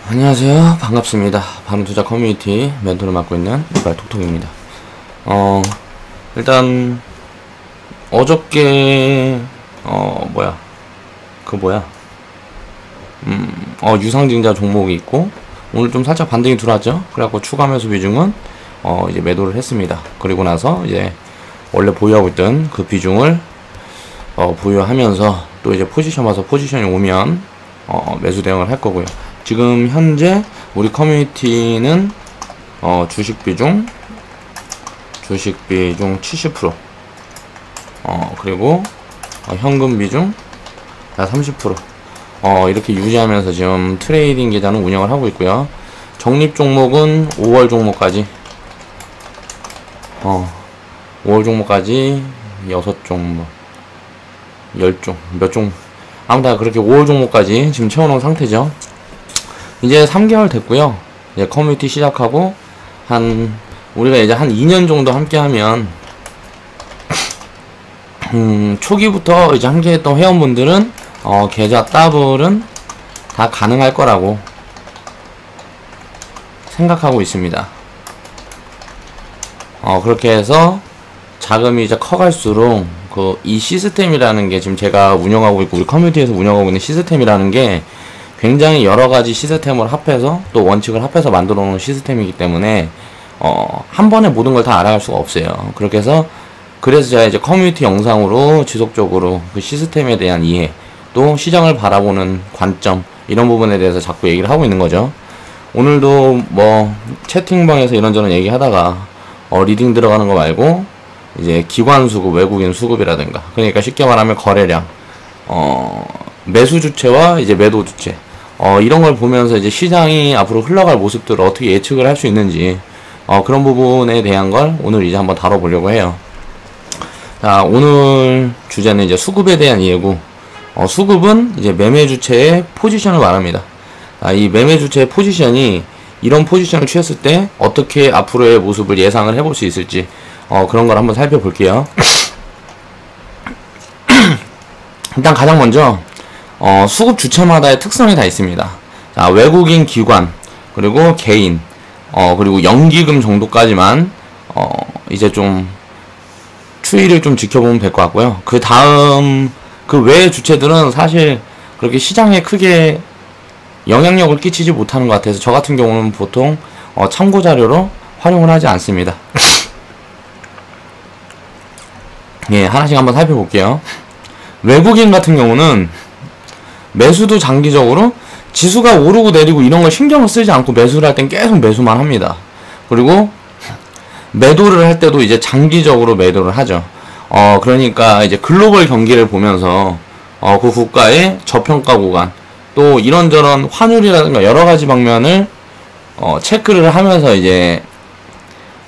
안녕하세요. 반갑습니다. 바른투자 커뮤니티 멘토를 맡고 있는 이발 톡톡입니다. 일단 어저께 유상증자 종목이 있고 오늘 좀 살짝 반등이 들어왔죠. 그래갖고 추가 매수 비중은 이제 매도를 했습니다. 그리고 나서 이제 원래 보유하고 있던 그 비중을 보유하면서 또 이제 포지션 와서 포지션이 오면 매수 대응을 할 거고요. 지금 현재 우리 커뮤니티는 주식 비중 70%, 그리고 현금 비중 30%, 이렇게 유지하면서 지금 트레이딩 계좌는 운영을 하고 있고요. 적립 종목은 5월 종목까지 6종, 10종, 몇 종, 아무튼 그렇게 5월 종목까지 지금 채워놓은 상태죠. 이제 3개월 됐고요. 이제 커뮤니티 시작하고 우리가 이제 한 2년 정도 함께 하면 초기부터 이제 함께 했던 회원분들은 계좌 더블은 다 가능할 거라고 생각하고 있습니다. 그렇게 해서 자금이 이제 커갈수록 이 시스템이라는 게 지금 제가 운영하고 있고 우리 커뮤니티에서 운영하고 있는 시스템이라는 게 굉장히 여러가지 시스템을 합해서 또 원칙을 합해서 만들어 놓은 시스템이기 때문에 한 번에 모든 걸 다 알아갈 수가 없어요. 그래서 제가 이제 커뮤니티 영상으로 지속적으로 그 시스템에 대한 이해, 또 시장을 바라보는 관점, 이런 부분에 대해서 자꾸 얘기를 하고 있는 거죠. 오늘도 채팅방에서 이런저런 얘기하다가 리딩 들어가는 거 말고 이제 기관 수급, 외국인 수급이라든가, 그러니까 쉽게 말하면 거래량, 매수 주체와 이제 매도 주체, 이런 걸 보면서 이제 시장이 앞으로 흘러갈 모습들을 어떻게 예측을 할 수 있는지, 그런 부분에 대한 걸 오늘 이제 한번 다뤄보려고 해요. 자, 오늘 주제는 이제 수급에 대한 이해고, 수급은 이제 매매 주체의 포지션을 말합니다. 이 매매 주체의 포지션이 이런 포지션을 취했을 때 어떻게 앞으로의 모습을 예상을 해볼 수 있을지, 그런 걸 한번 살펴볼게요. 일단 가장 먼저 수급 주체마다의 특성이 다 있습니다. 자, 외국인 기관, 그리고 개인, 그리고 연기금 정도까지만 이제 좀 추이를 좀 지켜보면 될 것 같고요. 그 다음 그 외의 주체들은 사실 그렇게 시장에 크게 영향력을 끼치지 못하는 것 같아서 저 같은 경우는 보통 참고 자료로 활용을 하지 않습니다. 예, 하나씩 한번 살펴볼게요. 외국인 같은 경우는 매수도 장기적으로 지수가 오르고 내리고 이런 걸 신경을 쓰지 않고 매수를 할 땐 계속 매수만 합니다. 그리고 매도를 할 때도 이제 장기적으로 매도를 하죠. 그러니까 이제 글로벌 경기를 보면서 그 국가의 저평가 구간, 또 이런저런 환율이라든가 여러 가지 방면을 체크를 하면서 이제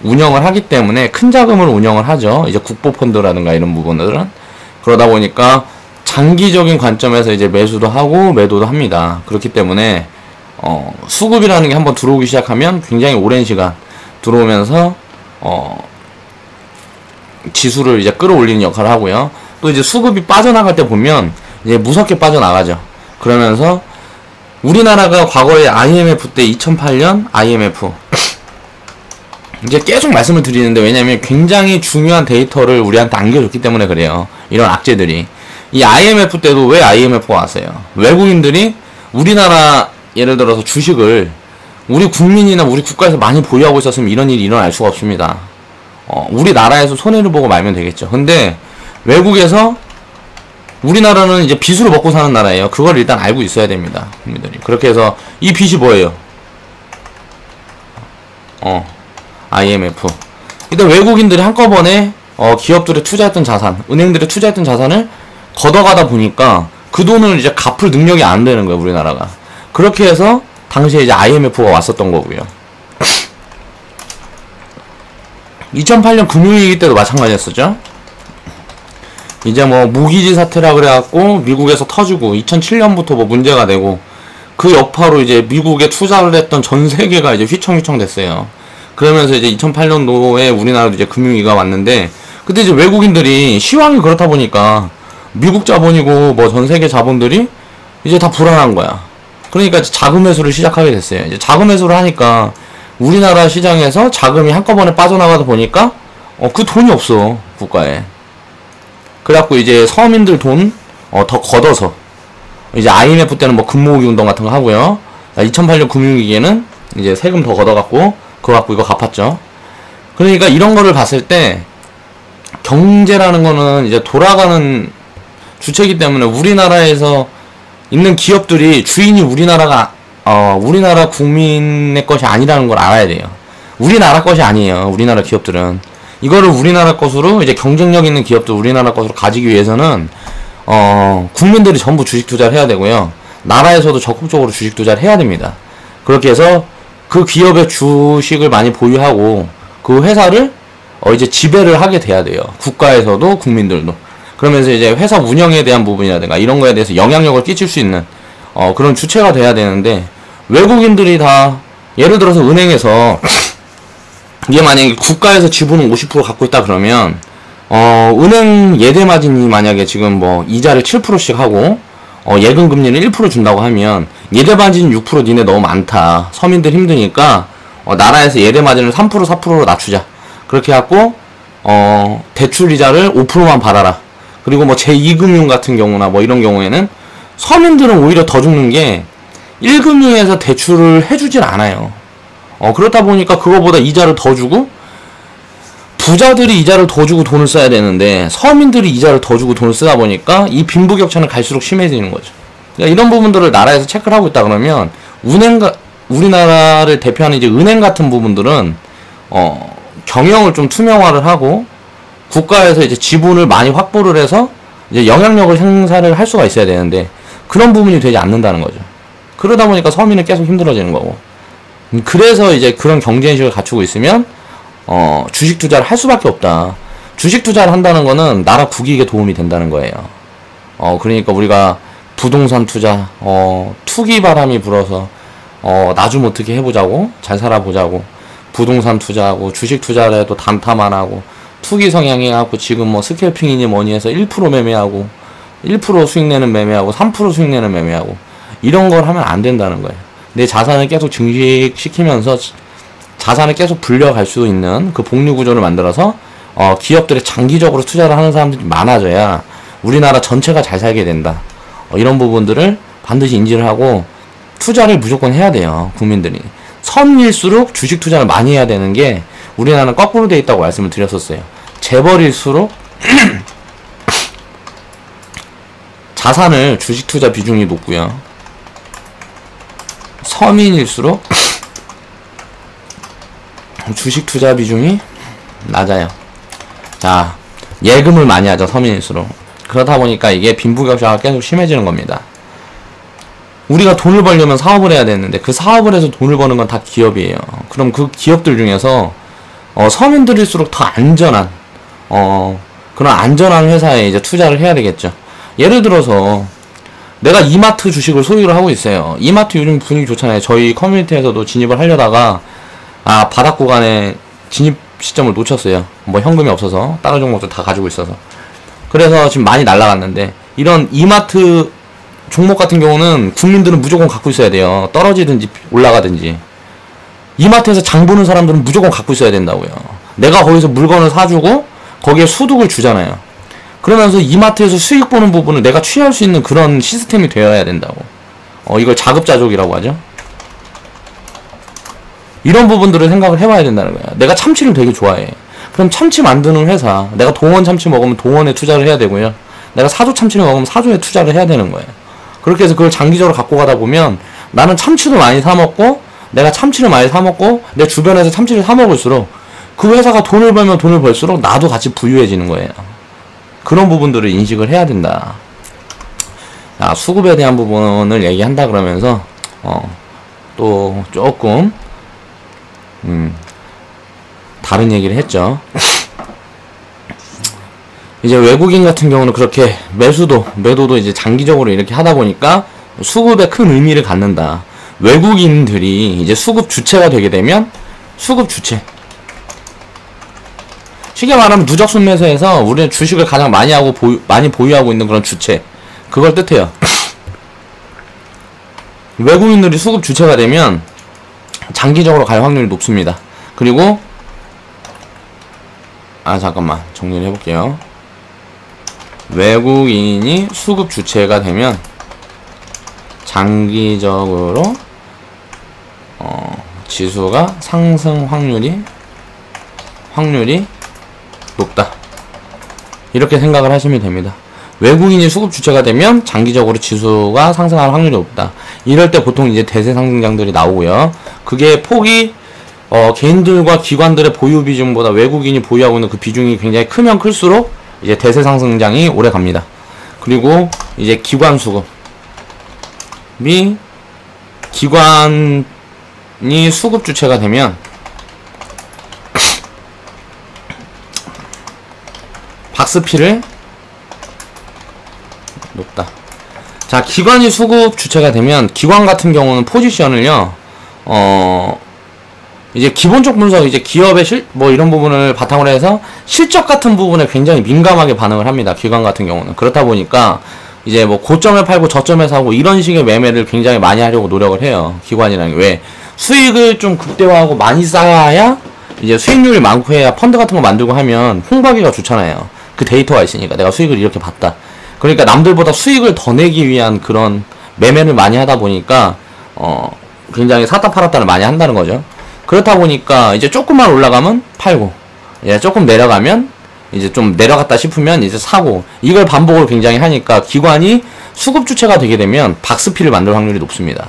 운영을 하기 때문에 큰 자금을 운영을 하죠. 이제 국보펀드라든가 이런 부분들은. 그러다 보니까 장기적인 관점에서 이제 매수도 하고 매도도 합니다. 그렇기 때문에 수급이라는 게 한번 들어오기 시작하면 굉장히 오랜 시간 들어오면서 지수를 이제 끌어올리는 역할을 하고요. 또 이제 수급이 빠져나갈 때 보면 이제 무섭게 빠져나가죠. 그러면서 우리나라가 과거에 IMF 때 2008년 IMF 이제 계속 말씀을 드리는데, 왜냐면 굉장히 중요한 데이터를 우리한테 안겨줬기 때문에 그래요. 이런 악재들이. 이 IMF 때도 왜 IMF가 왔어요? 외국인들이 우리나라 예를 들어서 주식을 우리 국민이나 우리 국가에서 많이 보유하고 있었으면 이런 일이 일어날 수가 없습니다. 우리나라에서 손해를 보고 말면 되겠죠. 근데 외국에서 우리나라는 이제 빚으로 먹고 사는 나라예요. 그걸 일단 알고 있어야 됩니다. 국민들이. 그렇게 해서 이 빚이 뭐예요? IMF. 일단 외국인들이 한꺼번에 기업들에 투자했던 자산, 은행들에 투자했던 자산을 걷어가다 보니까 그 돈을 이제 갚을 능력이 안 되는 거예요, 우리나라가. 그렇게 해서 당시에 이제 IMF가 왔었던 거고요. 2008년 금융위기 때도 마찬가지였었죠. 이제 무기지 사태라 그래갖고 미국에서 터지고 2007년부터 문제가 되고 그 여파로 이제 미국에 투자를 했던 전 세계가 이제 휘청휘청 됐어요. 그러면서 이제 2008년도에 우리나라도 이제 금융위기가 왔는데, 그때 이제 외국인들이 시황이 그렇다 보니까 미국 자본이고 전 세계 자본들이 이제 다 불안한 거야. 그러니까 자금 회수를 시작하게 됐어요. 이제 자금 회수를 하니까 우리나라 시장에서 자금이 한꺼번에 빠져나가다 보니까 그 돈이 없어 국가에. 그래갖고 이제 서민들 돈 더 걷어서 이제 IMF 때는 뭐 금모으기 운동 같은 거 하고요. 2008년 금융위기에는 이제 세금 더 걷어갖고 그거 갖고 이거 갚았죠. 그러니까 이런 거를 봤을 때 경제라는 거는 이제 돌아가는 주체이기 때문에 우리나라에서 있는 기업들이 주인이 우리나라 국민의 것이 아니라는 걸 알아야 돼요. 우리나라 것이 아니에요. 우리나라 기업들은 이거를 우리나라 것으로 이제 경쟁력 있는 기업들 우리나라 것으로 가지기 위해서는 국민들이 전부 주식 투자를 해야 되고요. 나라에서도 적극적으로 주식 투자를 해야 됩니다. 그렇게 해서 그 기업의 주식을 많이 보유하고 그 회사를 이제 지배를 하게 돼야 돼요. 국가에서도 국민들도. 그러면서 이제 회사 운영에 대한 부분이라든가 이런 거에 대해서 영향력을 끼칠 수 있는 그런 주체가 돼야 되는데 외국인들이 다 예를 들어서 은행에서 이게 만약에 국가에서 지분을 50% 갖고 있다 그러면 은행 예대 마진이 만약에 지금 뭐 이자를 7%씩 하고 예금 금리를 1% 준다고 하면 예대 마진 6% 니네 너무 많다. 서민들 힘드니까 나라에서 예대 마진을 3% 4%로 낮추자. 그렇게 해갖고 대출 이자를 5%만 받아라. 그리고 뭐 제2금융 같은 경우나 뭐 이런 경우에는 서민들은 오히려 더 죽는 게 1금융에서 대출을 해주질 않아요. 그렇다 보니까 그거보다 이자를 더 주고 부자들이 이자를 더 주고 돈을 써야 되는데 서민들이 이자를 더 주고 돈을 쓰다 보니까 이 빈부격차는 갈수록 심해지는 거죠. 그러니까 이런 부분들을 나라에서 체크를 하고 있다 그러면 우리나라를 대표하는 이제 은행 같은 부분들은 경영을 좀 투명화를 하고 국가에서 이제 지분을 많이 확보를 해서 이제 영향력을 행사를 할 수가 있어야 되는데 그런 부분이 되지 않는다는 거죠. 그러다 보니까 서민은 계속 힘들어지는 거고. 그래서 이제 그런 경제인식을 갖추고 있으면 주식 투자를 할 수밖에 없다. 주식 투자를 한다는 거는 나라 국익에 도움이 된다는 거예요. 그러니까 우리가 부동산 투자, 투기 바람이 불어서 나 좀 어떻게 해보자고, 잘 살아보자고, 부동산 투자하고 주식 투자를 해도 담타만 하고 투기 성향이 갖고 지금 뭐 스캘핑이니 뭐니 해서 1% 매매하고 1% 수익 내는 매매하고 3% 수익 내는 매매하고 이런 걸 하면 안 된다는 거예요. 내 자산을 계속 증식시키면서 자산을 계속 불려갈 수 있는 그 복리 구조를 만들어서 기업들이 장기적으로 투자를 하는 사람들이 많아져야 우리나라 전체가 잘 살게 된다. 이런 부분들을 반드시 인지를 하고 투자를 무조건 해야 돼요. 국민들이. 선일수록 주식 투자를 많이 해야 되는 게 우리나라는 거꾸로 돼 있다고 말씀을 드렸었어요. 재벌일수록 자산을 주식 투자 비중이 높고요. 서민일수록 주식 투자 비중이 낮아요. 자, 예금을 많이 하죠. 서민일수록. 그러다 보니까 이게 빈부격차가 계속 심해지는 겁니다. 우리가 돈을 벌려면 사업을 해야 되는데 그 사업을 해서 돈을 버는 건 다 기업이에요. 그럼 그 기업들 중에서 서민들일수록 더 안전한 그런 안전한 회사에 이제 투자를 해야 되겠죠. 예를 들어서 내가 이마트 주식을 소유를 하고 있어요. 이마트 요즘 분위기 좋잖아요. 저희 커뮤니티에서도 진입을 하려다가 바닥 구간에 진입 시점을 놓쳤어요. 뭐 현금이 없어서 다른 종목도 다 가지고 있어서. 그래서 지금 많이 날라갔는데 이런 이마트 종목 같은 경우는 국민들은 무조건 갖고 있어야 돼요. 떨어지든지 올라가든지. 이마트에서 장 보는 사람들은 무조건 갖고 있어야 된다고요. 내가 거기서 물건을 사주고 거기에 소득을 주잖아요. 그러면서 이마트에서 수익 보는 부분을 내가 취할 수 있는 그런 시스템이 되어야 된다고. 이걸 자급자족이라고 하죠. 이런 부분들을 생각을 해봐야 된다는 거야. 내가 참치를 되게 좋아해. 그럼 참치 만드는 회사, 내가 동원 참치 먹으면 동원에 투자를 해야 되고요. 내가 사조 참치를 먹으면 사조에 투자를 해야 되는 거예요. 그렇게 해서 그걸 장기적으로 갖고 가다 보면 나는 참치도 많이 사 먹고 내가 참치를 많이 사 먹고 내 주변에서 참치를 사 먹을수록 그 회사가 돈을 벌면 돈을 벌수록 나도 같이 부유해지는 거예요. 그런 부분들을 인식을 해야 된다. 자, 수급에 대한 부분을 얘기한다 그러면서 또 조금 다른 얘기를 했죠. 이제 외국인 같은 경우는 그렇게 매도도 이제 장기적으로 이렇게 하다 보니까 수급에 큰 의미를 갖는다. 외국인들이 이제 수급 주체가 되게 되면 수급 주체. 쉽게 말하면 누적 순매수에서 우리는 주식을 가장 많이 하고 많이 보유하고 있는 그런 주체. 그걸 뜻해요. 외국인들이 수급 주체가 되면 장기적으로 갈 확률이 높습니다. 그리고 잠깐만 정리를 해볼게요. 외국인이 수급 주체가 되면 장기적으로 지수가 상승 확률이 높다. 이렇게 생각을 하시면 됩니다. 외국인이 수급 주체가 되면 장기적으로 지수가 상승할 확률이 높다. 이럴 때 보통 이제 대세 상승장들이 나오고요. 그게 폭이 개인들과 기관들의 보유 비중보다 외국인이 보유하고 있는 그 비중이 굉장히 크면 클수록 이제 대세 상승장이 오래 갑니다. 그리고 이제 기관 수급이 기관이 수급 주체가 되면 박스피를 높다. 자, 기관이 수급 주체가 되면 기관 같은 경우는 포지션을요, 이제 기본적 분석, 이제 기업의 뭐 이런 부분을 바탕으로 해서 실적 같은 부분에 굉장히 민감하게 반응을 합니다. 기관 같은 경우는. 그렇다 보니까 이제 뭐 고점에 팔고 저점에 사고 이런 식의 매매를 굉장히 많이 하려고 노력을 해요. 기관이라는 게. 왜? 수익을 좀 극대화하고 많이 쌓아야 이제 수익률이 많고 해야 펀드 같은 거 만들고 하면 홍보하기가 좋잖아요. 그 데이터가 있으니까 내가 수익을 이렇게 봤다. 그러니까 남들보다 수익을 더 내기 위한 그런 매매를 많이 하다 보니까 굉장히 샀다 팔았다를 많이 한다는 거죠. 그렇다 보니까 이제 조금만 올라가면 팔고, 이제 조금 내려가면 이제 좀 내려갔다 싶으면 이제 사고, 이걸 반복을 굉장히 하니까 기관이 수급 주체가 되게 되면 박스피를 만들 확률이 높습니다.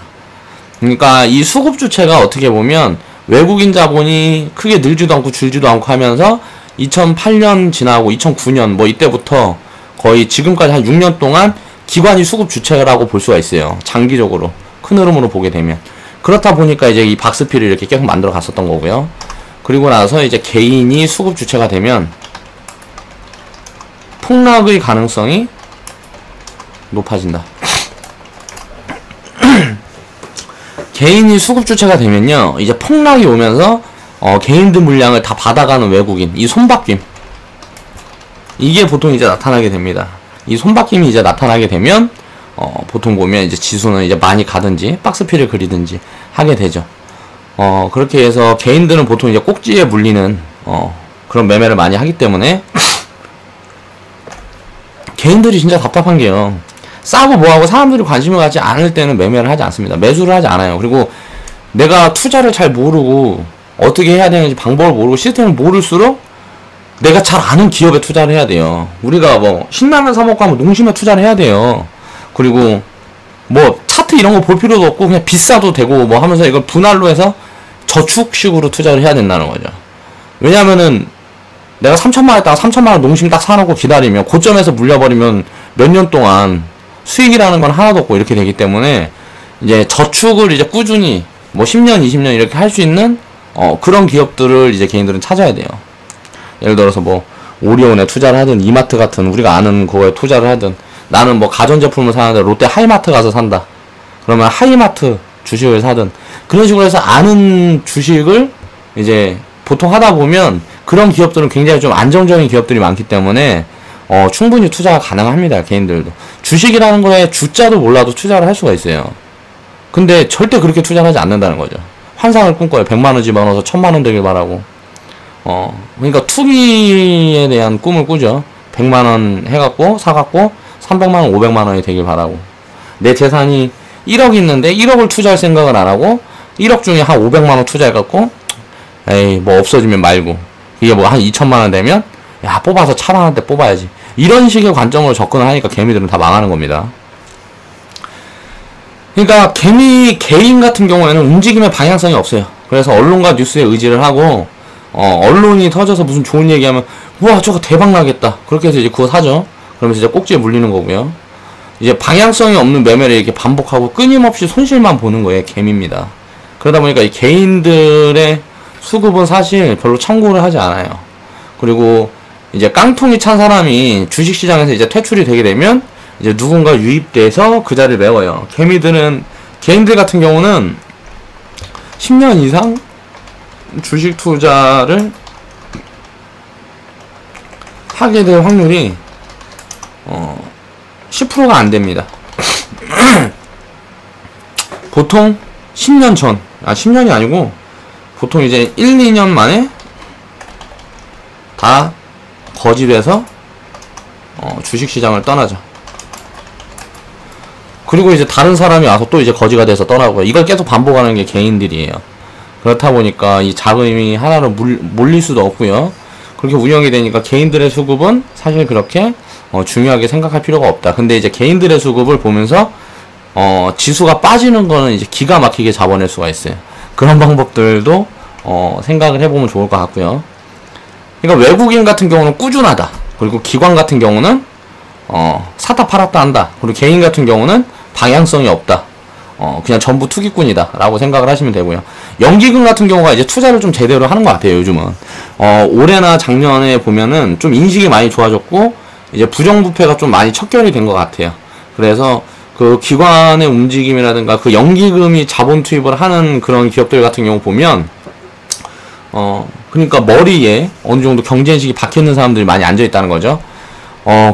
그러니까 이 수급 주체가 어떻게 보면 외국인 자본이 크게 늘지도 않고 줄지도 않고 하면서 2008년 지나고 2009년 뭐 이때부터 거의 지금까지 한 6년 동안 기관이 수급 주체라고 볼 수가 있어요. 장기적으로 큰 흐름으로 보게 되면. 그렇다 보니까 이제 이 박스피를 이렇게 계속 만들어 갔었던 거고요. 그리고 나서 이제 개인이 수급 주체가 되면 폭락의 가능성이 높아진다. 개인이 수급 주체가 되면요, 이제 폭락이 오면서 개인들 물량을 다 받아가는 외국인, 이 손바뀜, 이게 보통 이제 나타나게 됩니다. 이 손바뀜이 이제 나타나게 되면 보통 보면 이제 지수는 이제 많이 가든지 박스피를 그리든지 하게 되죠. 그렇게 해서 개인들은 보통 이제 꼭지에 물리는 그런 매매를 많이 하기 때문에 개인들이 진짜 답답한 게요, 싸고 뭐하고 사람들이 관심을 갖지 않을 때는 매매를 하지 않습니다. 매수를 하지 않아요. 그리고 내가 투자를 잘 모르고 어떻게 해야 되는지 방법을 모르고 시스템을 모를수록 내가 잘 아는 기업에 투자를 해야 돼요. 우리가 뭐 신라면 사 먹고 하면 농심에 투자를 해야 돼요. 그리고 뭐 차트 이런 거 볼 필요도 없고 그냥 비싸도 되고 뭐 하면서 이걸 분할로 해서 저축식으로 투자를 해야 된다는 거죠. 왜냐면은 내가 3천만 원 했다가 3천만 원 농심 딱 사놓고 기다리면 고점에서 물려버리면 몇 년 동안 수익이라는 건 하나도 없고 이렇게 되기 때문에 이제 저축을 이제 꾸준히 뭐 10년, 20년 이렇게 할 수 있는 그런 기업들을 이제 개인들은 찾아야 돼요. 예를 들어서 뭐 오리온에 투자를 하든 이마트 같은 우리가 아는 그거에 투자를 하든, 나는 뭐 가전제품을 사는데 롯데 하이마트 가서 산다. 그러면 하이마트 주식을 사든, 그런 식으로 해서 아는 주식을 이제 보통 하다 보면 그런 기업들은 굉장히 좀 안정적인 기업들이 많기 때문에 충분히 투자가 가능합니다. 개인들도. 주식이라는 거에 주자도 몰라도 투자를 할 수가 있어요. 근데 절대 그렇게 투자를 하지 않는다는 거죠. 환상을 꿈꿔요. 100만원 집어넣어서 1000만원 되길 바라고. 그러니까 투기에 대한 꿈을 꾸죠. 100만원 해갖고 사갖고 300만원 500만원이 되길 바라고. 내 재산이 1억 있는데 1억을 투자할 생각을 안하고 1억 중에 한 500만원 투자해갖고 에이 뭐 없어지면 말고, 이게 뭐 한 2천만원 되면 야 뽑아서 차만한테 뽑아야지, 이런 식의 관점으로 접근을 하니까 개미들은 다 망하는 겁니다. 그러니까 개인 같은 경우에는 움직임의 방향성이 없어요. 그래서 언론과 뉴스에 의지를 하고 언론이 터져서 무슨 좋은 얘기하면 우와 저거 대박 나겠다, 그렇게 해서 이제 그거 사죠. 그러면서 이제 꼭지에 물리는 거고요. 이제 방향성이 없는 매매를 이렇게 반복하고 끊임없이 손실만 보는 거예요. 개미입니다. 그러다 보니까 이 개인들의 수급은 사실 별로 참고를 하지 않아요. 그리고 이제 깡통이 찬 사람이 주식시장에서 이제 퇴출이 되게 되면 이제 누군가 유입돼서 그 자리를 메워요. 개인들 같은 경우는 10년 이상 주식 투자를 하게 될 확률이 10%가 안 됩니다. 보통 10년 전, 10년이 아니고 보통 이제 1, 2년 만에 다 거짓돼서 주식시장을 떠나죠. 그리고 이제 다른 사람이 와서 또 이제 거지가 돼서 떠나고요. 이걸 계속 반복하는 게 개인들이에요. 그렇다 보니까 이 자금이 하나로 몰릴 수도 없고요. 그렇게 운영이 되니까 개인들의 수급은 사실 그렇게 중요하게 생각할 필요가 없다. 근데 이제 개인들의 수급을 보면서 지수가 빠지는 거는 이제 기가 막히게 잡아낼 수가 있어요. 그런 방법들도 생각을 해보면 좋을 것 같고요. 그러니까 외국인 같은 경우는 꾸준하다. 그리고 기관 같은 경우는 사다 팔았다 한다. 그리고 개인 같은 경우는 방향성이 없다. 그냥 전부 투기꾼이다 라고 생각을 하시면 되고요. 연기금 같은 경우가 이제 투자를 좀 제대로 하는 것 같아요. 요즘은 올해나 작년에 보면은 좀 인식이 많이 좋아졌고 이제 부정부패가 좀 많이 척결이 된 것 같아요. 그래서 그 기관의 움직임이라든가 그 연기금이 자본 투입을 하는 그런 기업들 같은 경우 보면 그러니까 머리에 어느 정도 경제인식이 박혀있는 사람들이 많이 앉아있다는 거죠.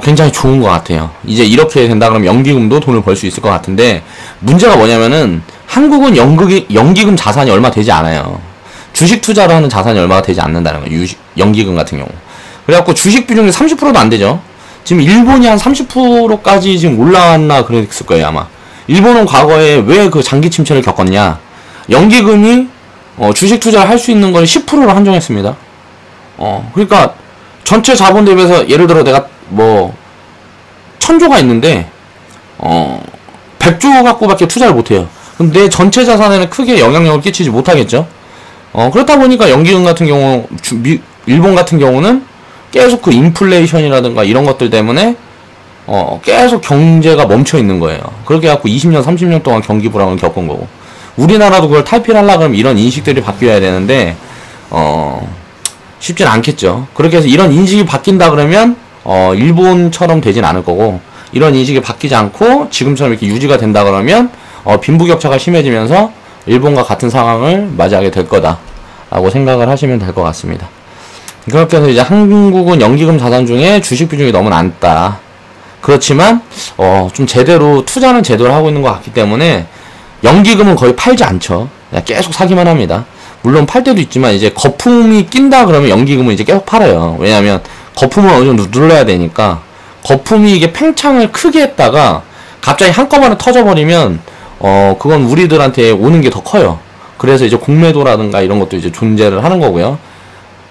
굉장히 좋은 것 같아요. 이제 이렇게 된다 그러면 연기금도 돈을 벌 수 있을 것 같은데, 문제가 뭐냐면은 한국은 연기금 자산이 얼마 되지 않아요. 주식 투자를 하는 자산이 얼마가 되지 않는다는 거예요. 연기금 같은 경우. 그래갖고 주식 비중이 30%도 안 되죠. 지금 일본이 한 30%까지 지금 올라왔나 그랬을 거예요, 아마. 일본은 과거에 왜 그 장기 침체를 겪었냐? 연기금이 주식 투자를 할 수 있는 걸 10%로 한정했습니다. 그러니까 전체 자본 대비해서 예를 들어 내가 1000조가 있는데 100조 갖고밖에 투자를 못해요. 그럼 내 전체 자산에는 크게 영향력을 끼치지 못하겠죠. 그렇다 보니까 연기금 같은 경우 일본 같은 경우는 계속 그 인플레이션이라든가 이런 것들 때문에 계속 경제가 멈춰 있는 거예요. 그렇게 해갖고 20년 30년 동안 경기 불황을 겪은 거고, 우리나라도 그걸 탈피하려고 하면 이런 인식들이 바뀌어야 되는데 쉽진 않겠죠. 그렇게 해서 이런 인식이 바뀐다 그러면 일본처럼 되진 않을 거고, 이런 인식이 바뀌지 않고 지금처럼 이렇게 유지가 된다 그러면 빈부격차가 심해지면서 일본과 같은 상황을 맞이하게 될 거다 라고 생각을 하시면 될 것 같습니다. 그렇게 해서 이제 한국은 연기금 자산 중에 주식 비중이 너무 낮다. 그렇지만 좀 제대로 투자는 제대로 하고 있는 것 같기 때문에 연기금은 거의 팔지 않죠. 그냥 계속 사기만 합니다. 물론 팔 때도 있지만 이제 거품이 낀다 그러면 연기금은 이제 계속 팔아요. 왜냐하면 거품을 어느 정도 눌러야 되니까. 거품이 이게 팽창을 크게 했다가 갑자기 한꺼번에 터져버리면 그건 우리들한테 오는 게 더 커요. 그래서 이제 공매도라든가 이런 것도 이제 존재를 하는 거고요.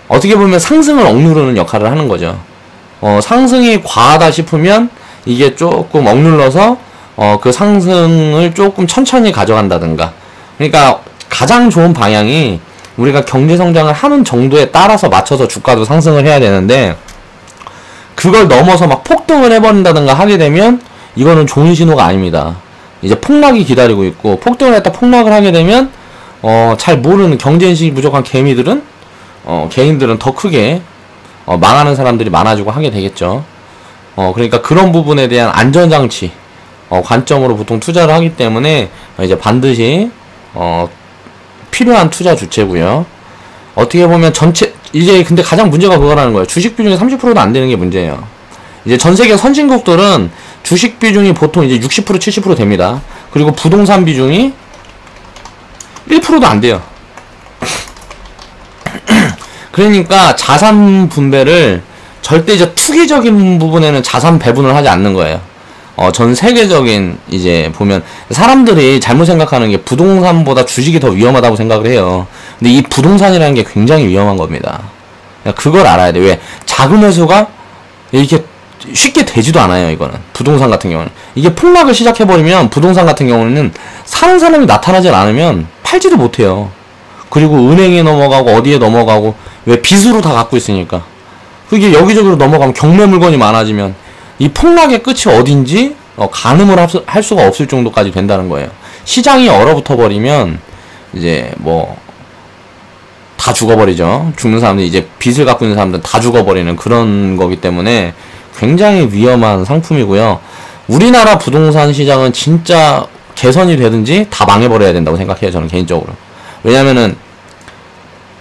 어떻게 보면 상승을 억누르는 역할을 하는 거죠. 상승이 과하다 싶으면 이게 조금 억눌러서 그 상승을 조금 천천히 가져간다든가. 그러니까 가장 좋은 방향이 우리가 경제 성장을 하는 정도에 따라서 맞춰서 주가도 상승을 해야 되는데, 그걸 넘어서 막 폭등을 해버린다든가 하게 되면 이거는 좋은 신호가 아닙니다. 이제 폭락이 기다리고 있고, 폭등을 했다 폭락을 하게 되면 잘 모르는 경제인식이 부족한 개미들은 개인들은 더 크게 망하는 사람들이 많아지고 하게 되겠죠. 그러니까 그런 부분에 대한 안전장치 관점으로 보통 투자를 하기 때문에 이제 반드시 필요한 투자 주체고요. 어떻게 보면 이제 근데 가장 문제가 그거라는 거예요. 주식 비중이 30%도 안 되는 게 문제예요. 이제 전 세계 선진국들은 주식 비중이 보통 이제 60% 70% 됩니다. 그리고 부동산 비중이 1%도 안 돼요. 그러니까 자산 분배를 절대 이제 투기적인 부분에는 자산 배분을 하지 않는 거예요. 전 세계적인 이제 보면 사람들이 잘못 생각하는 게 부동산보다 주식이 더 위험하다고 생각을 해요. 근데 이 부동산이라는 게 굉장히 위험한 겁니다. 그걸 알아야 돼. 왜? 자금 회수가 이렇게 쉽게 되지도 않아요. 이거는 부동산 같은 경우는 이게 폭락을 시작해버리면, 부동산 같은 경우는 사는 사람이 나타나질 않으면 팔지도 못해요. 그리고 은행에 넘어가고 어디에 넘어가고, 왜? 빚으로 다 갖고 있으니까. 그게 여기저기로 넘어가면 경매 물건이 많아지면 이 폭락의 끝이 어딘지 가늠을 할 수가 없을 정도까지 된다는 거예요. 시장이 얼어붙어 버리면 이제 다 죽어버리죠. 죽는 사람들이, 이제 빚을 갖고 있는 사람들은 다 죽어버리는 그런 거기 때문에 굉장히 위험한 상품이고요. 우리나라 부동산 시장은 진짜 개선이 되든지 다 망해버려야 된다고 생각해요. 저는 개인적으로. 왜냐면은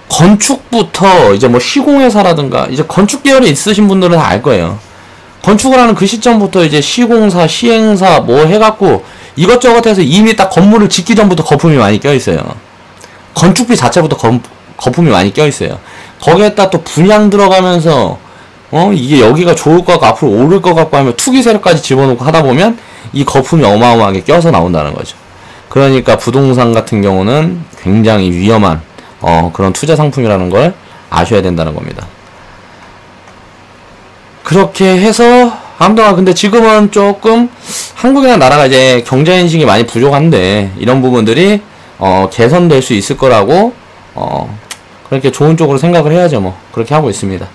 건축부터 이제 시공회사라든가, 이제 건축 계열에 있으신 분들은 다 알 거예요. 건축을 하는 그 시점부터 이제 시공사, 시행사 해갖고 이것저것 해서 이미 딱 건물을 짓기 전부터 거품이 많이 껴있어요. 건축비 자체부터 거품이 많이 껴있어요. 거기에다 또 분양 들어가면서 이게 여기가 좋을 것 같고 앞으로 오를 것 같고 하면 투기 세력까지 집어넣고 하다 보면 이 거품이 어마어마하게 껴서 나온다는 거죠. 그러니까 부동산 같은 경우는 굉장히 위험한 그런 투자 상품이라는 걸 아셔야 된다는 겁니다. 그렇게 해서 아무튼 근데 지금은 조금 한국이라는 나라가 이제 경제 인식이 많이 부족한데 이런 부분들이 개선될 수 있을 거라고 그렇게 좋은 쪽으로 생각을 해야죠. 뭐 그렇게 하고 있습니다.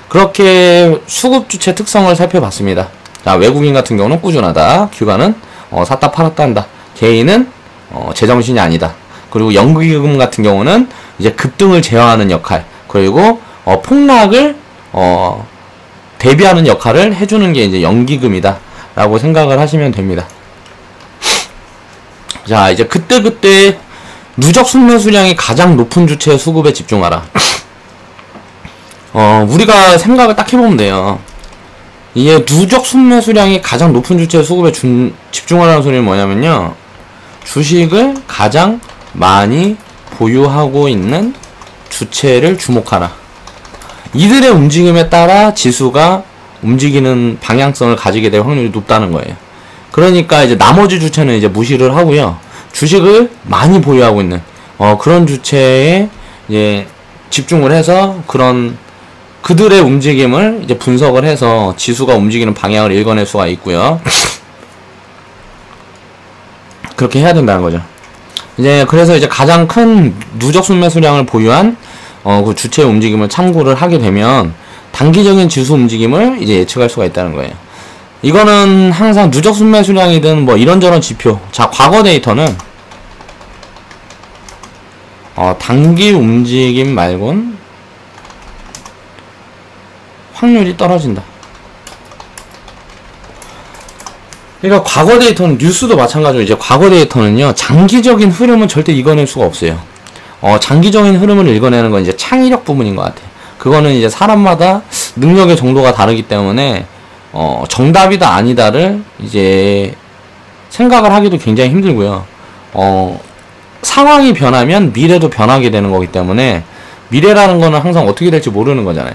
그렇게 수급 주체 특성을 살펴봤습니다. 자, 외국인 같은 경우는 꾸준하다. 기관은 샀다 팔았다 한다. 개인은 제정신이 아니다. 그리고 연기금 같은 경우는 이제 급등을 제어하는 역할, 그리고 폭락을 대비하는 역할을 해주는 게 이제 연기금이다 라고 생각을 하시면 됩니다. 자, 이제 그때 누적 순매 수량이 가장 높은 주체의 수급에 집중하라. 우리가 생각을 딱 해보면 돼요. 이게 누적 순매 수량이 가장 높은 주체의 수급에 집중하라는 소리는 뭐냐면요, 주식을 가장 많이 보유하고 있는 주체를 주목하라. 이들의 움직임에 따라 지수가 움직이는 방향성을 가지게 될 확률이 높다는 거예요. 그러니까 이제 나머지 주체는 이제 무시를 하고요, 주식을 많이 보유하고 있는 그런 주체에 이제 집중을 해서 그들의 움직임을 이제 분석을 해서 지수가 움직이는 방향을 읽어낼 수가 있고요. 그렇게 해야 된다는 거죠. 이제 그래서 이제 가장 큰 누적 순매 수량을 보유한 그 주체의 움직임을 참고를 하게 되면 단기적인 지수 움직임을 이제 예측할 수가 있다는 거예요. 이거는 항상 누적 순매 수량이든 뭐 이런저런 지표. 자, 과거 데이터는 단기 움직임 말곤 확률이 떨어진다. 그러니까 과거 데이터는, 뉴스도 마찬가지로 이제 과거 데이터는요, 장기적인 흐름은 절대 읽어낼 수가 없어요. 장기적인 흐름을 읽어내는 건 이제 창의력 부분인 것 같아요. 그거는 이제 사람마다 능력의 정도가 다르기 때문에 정답이다 아니다를 이제 생각을 하기도 굉장히 힘들고요. 상황이 변하면 미래도 변하게 되는 거기 때문에 미래라는 거는 항상 어떻게 될지 모르는 거잖아요.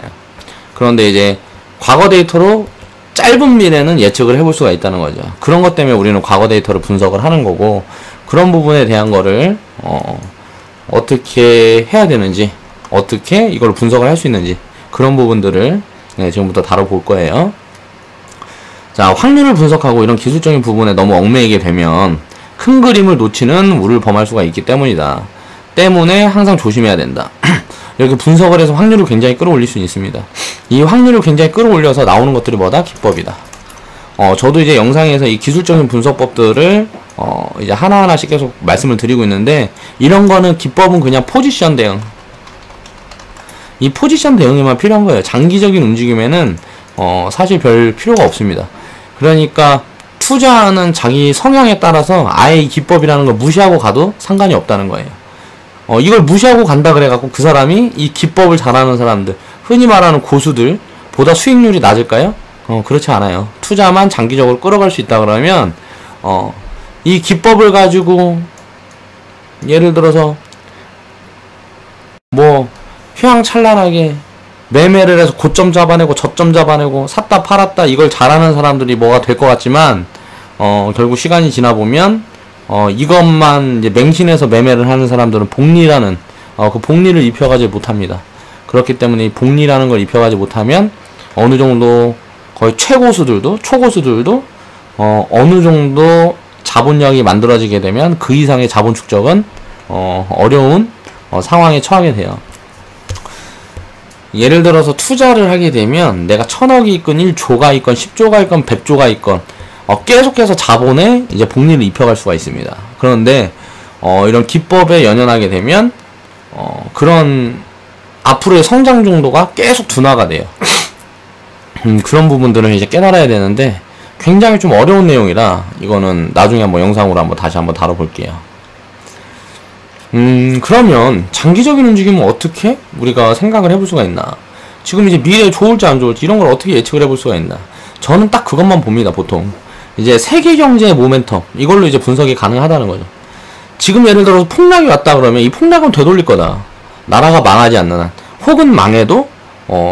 그런데 이제 과거 데이터로 짧은 미래는 예측을 해볼 수가 있다는 거죠. 그런 것 때문에 우리는 과거 데이터를 분석을 하는 거고, 그런 부분에 대한 거를 어떻게 해야 되는지, 어떻게 이걸 분석을 할 수 있는지, 그런 부분들을 지금부터 다뤄볼 거예요. 자, 확률을 분석하고 이런 기술적인 부분에 너무 얽매이게 되면 큰 그림을 놓치는 우를 범할 수가 있기 때문이다. 때문에 항상 조심해야 된다. 이렇게 분석을 해서 확률을 굉장히 끌어올릴 수 있습니다. 이 확률을 굉장히 끌어올려서 나오는 것들이 뭐다? 기법이다. 저도 이제 영상에서 이 기술적인 분석법들을 이제 하나하나씩 계속 말씀을 드리고 있는데, 이런 거는 기법은 그냥 포지션 대응. 이 포지션 대응에만 필요한 거예요. 장기적인 움직임에는 사실 별 필요가 없습니다. 그러니까 투자하는 자기 성향에 따라서 아예 이 기법이라는 걸 무시하고 가도 상관이 없다는 거예요. 이걸 무시하고 간다 그래갖고 그 사람이 이 기법을 잘하는 사람들, 흔히 말하는 고수들 보다 수익률이 낮을까요? 그렇지 않아요. 투자만 장기적으로 끌어갈 수 있다 그러면 이 기법을 가지고 예를 들어서 뭐 휘황찬란하게 매매를 해서 고점 잡아내고 저점 잡아내고 샀다 팔았다 이걸 잘하는 사람들이 뭐가 될 것 같지만 결국 시간이 지나 보면 이것만 이제 맹신해서 매매를 하는 사람들은 복리라는 그 복리를 입혀가지 못합니다. 그렇기 때문에 이 복리라는 걸 입혀가지 못하면 어느 정도 거의 최고수들도 초고수들도 어느 정도 자본력이 만들어지게 되면 그 이상의 자본 축적은 어려운 상황에 처하게 돼요. 예를 들어서 투자를 하게 되면 내가 1000억이 있건 1조가 있건 10조가 있건 100조가 있건 계속해서 자본에 이제 복리를 입혀갈 수가 있습니다. 그런데 이런 기법에 연연하게 되면 그런 앞으로의 성장 정도가 계속 둔화가 돼요. 그런 부분들을 이제 깨달아야 되는데 굉장히 좀 어려운 내용이라 이거는 나중에 한번 영상으로 한번 다시 한번 다뤄볼게요. 그러면 장기적인 움직임은 어떻게 우리가 생각을 해볼 수가 있나? 지금 이제 미래에 좋을지 안 좋을지 이런 걸 어떻게 예측을 해볼 수가 있나? 저는 딱 그것만 봅니다, 보통. 이제 세계 경제의 모멘텀 이걸로 이제 분석이 가능하다는 거죠. 지금 예를 들어서 폭락이 왔다 그러면 이 폭락은 되돌릴 거다. 나라가 망하지 않는 한, 혹은 망해도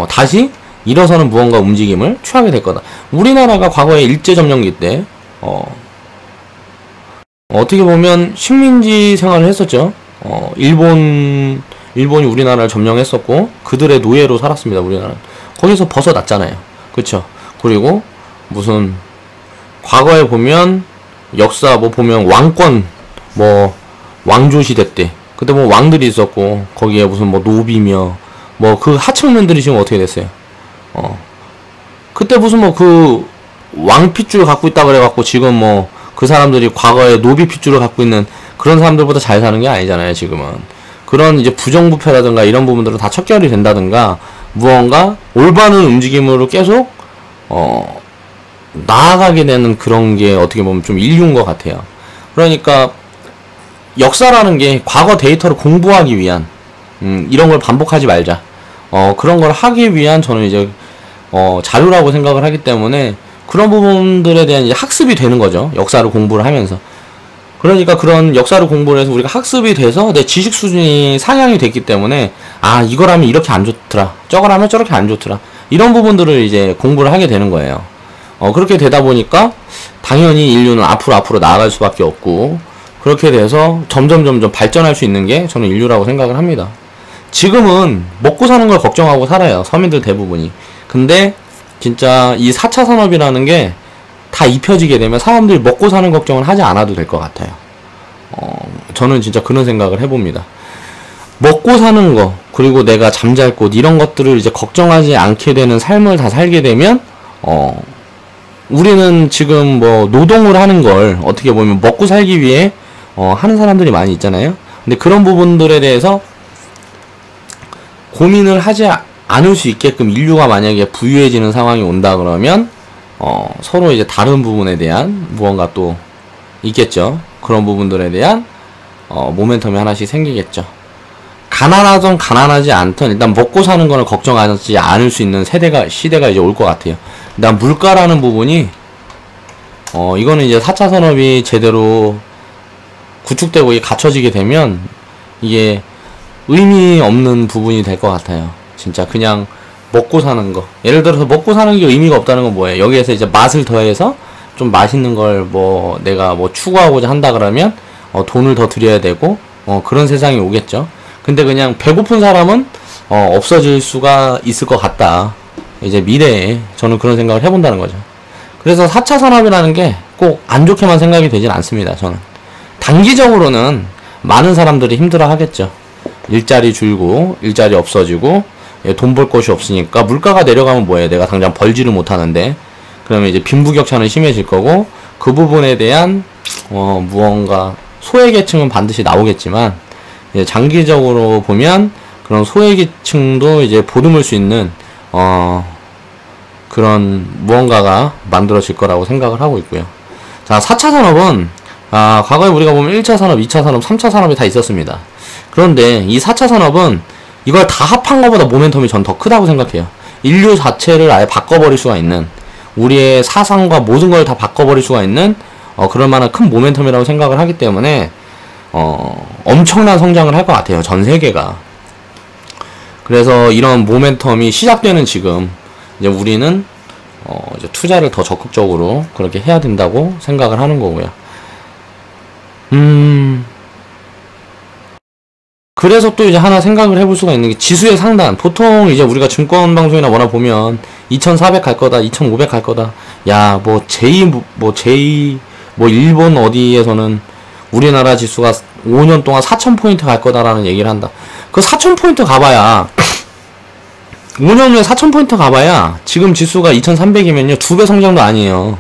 다시 일어서는 무언가 움직임을 취하게 될 거다. 우리나라가 과거에 일제점령기 때 어떻게 보면 식민지 생활을 했었죠. 일본이 우리나라를 점령했었고 그들의 노예로 살았습니다. 우리나라는 거기서 벗어났잖아요. 그쵸? 그리고 무슨 과거에 보면 역사 뭐 보면 왕권 뭐 왕조시대 때 그때 뭐 왕들이 있었고 거기에 무슨 뭐 노비며 뭐 그 하층민들이 지금 어떻게 됐어요? 그때 무슨 뭐 그 왕핏줄 갖고 있다 그래갖고 지금 뭐 그 사람들이 과거에 노비 핏줄을 갖고 있는 그런 사람들보다 잘 사는 게 아니잖아요. 지금은 그런 이제 부정부패라든가 이런 부분들은 다 척결이 된다든가 무언가 올바른 움직임으로 계속 나아가게 되는 그런 게 어떻게 보면 좀 인류인 것 같아요. 그러니까 역사라는 게 과거 데이터를 공부하기 위한 이런 걸 반복하지 말자. 그런 걸 하기 위한 저는 이제 자료라고 생각을 하기 때문에 그런 부분들에 대한 이제 학습이 되는 거죠. 역사를 공부를 하면서. 그러니까 그런 역사를 공부를 해서 우리가 학습이 돼서 내 지식 수준이 상향이 됐기 때문에 아 이걸 하면 이렇게 안 좋더라. 저걸 하면 저렇게 안 좋더라. 이런 부분들을 이제 공부를 하게 되는 거예요. 그렇게 되다 보니까 당연히 인류는 앞으로 나아갈 수밖에 없고 그렇게 돼서 점점 발전할 수 있는 게 저는 인류라고 생각을 합니다. 지금은 먹고 사는 걸 걱정하고 살아요. 서민들 대부분이. 근데 진짜 이 4차 산업이라는 게 다 입혀지게 되면 사람들이 먹고 사는 걱정을 하지 않아도 될 것 같아요. 저는 진짜 그런 생각을 해봅니다. 먹고 사는 거, 그리고 내가 잠잘 곳, 이런 것들을 이제 걱정하지 않게 되는 삶을 다 살게 되면, 우리는 지금 뭐 노동을 하는 걸 어떻게 보면 먹고 살기 위해, 하는 사람들이 많이 있잖아요. 근데 그런 부분들에 대해서 고민을 하지 않을 수 있게끔 인류가 만약에 부유해지는 상황이 온다 그러면, 서로 이제 다른 부분에 대한 무언가 또 있겠죠. 그런 부분들에 대한 모멘텀이 하나씩 생기겠죠. 가난하던 가난하지 않던 일단 먹고 사는 거를 걱정하지 않을 수 있는 시대가 이제 올 것 같아요. 일단 물가라는 부분이 이거는 이제 4차 산업이 제대로 구축되고 갖춰지게 되면 이게 의미 없는 부분이 될 것 같아요. 진짜 그냥 먹고 사는 거. 예를 들어서 먹고 사는 게 의미가 없다는 건 뭐예요? 여기에서 이제 맛을 더해서 좀 맛있는 걸 뭐 내가 뭐 추구하고자 한다 그러면 돈을 더 들여야 되고 그런 세상이 오겠죠. 근데 그냥 배고픈 사람은 없어질 수가 있을 것 같다. 이제 미래에 저는 그런 생각을 해본다는 거죠. 그래서 4차 산업이라는 게 꼭 안 좋게만 생각이 되진 않습니다. 저는 단기적으로는 많은 사람들이 힘들어 하겠죠. 일자리 줄고 일자리 없어지고 돈 벌 곳이 없으니까 물가가 내려가면 뭐예요? 내가 당장 벌지를 못하는데 그러면 이제 빈부격차는 심해질 거고 그 부분에 대한 무언가 소외계층은 반드시 나오겠지만 이제 장기적으로 보면 그런 소외계층도 이제 보듬을 수 있는 그런 무언가가 만들어질 거라고 생각을 하고 있고요. 자, 4차 산업은 과거에 우리가 보면 1차 산업, 2차 산업, 3차 산업이 다 있었습니다. 그런데 이 4차 산업은 이걸 다 합한 것보다 모멘텀이 전 더 크다고 생각해요. 인류 자체를 아예 바꿔버릴 수가 있는 우리의 사상과 모든 걸 다 바꿔버릴 수가 있는 그럴 만한 큰 모멘텀이라고 생각을 하기 때문에 엄청난 성장을 할 것 같아요. 전 세계가. 그래서 이런 모멘텀이 시작되는 지금 이제 우리는 이제 투자를 더 적극적으로 그렇게 해야 된다고 생각을 하는 거고요. 그래서 또 이제 하나 생각을 해볼 수가 있는 게 지수의 상단. 보통 이제 우리가 증권 방송이나 뭐나 보면 2400 갈 거다, 2500 갈 거다. 야, 뭐 일본 어디에서는 우리나라 지수가 5년 동안 4000포인트 갈 거다라는 얘기를 한다. 그 4000포인트 가봐야 5년 후에 4000포인트 가봐야 지금 지수가 2300이면요 2배 성장도 아니에요.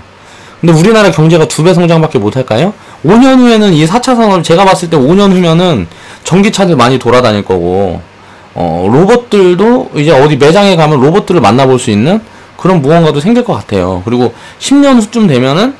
근데 우리나라 경제가 2배 성장밖에 못할까요? 5년 후에는 이 4차 산업 제가 봤을 때 5년 후면은 전기차들 많이 돌아다닐 거고 로봇들도 이제 어디 매장에 가면 로봇들을 만나볼 수 있는 그런 무언가도 생길 것 같아요. 그리고 10년 후쯤 되면은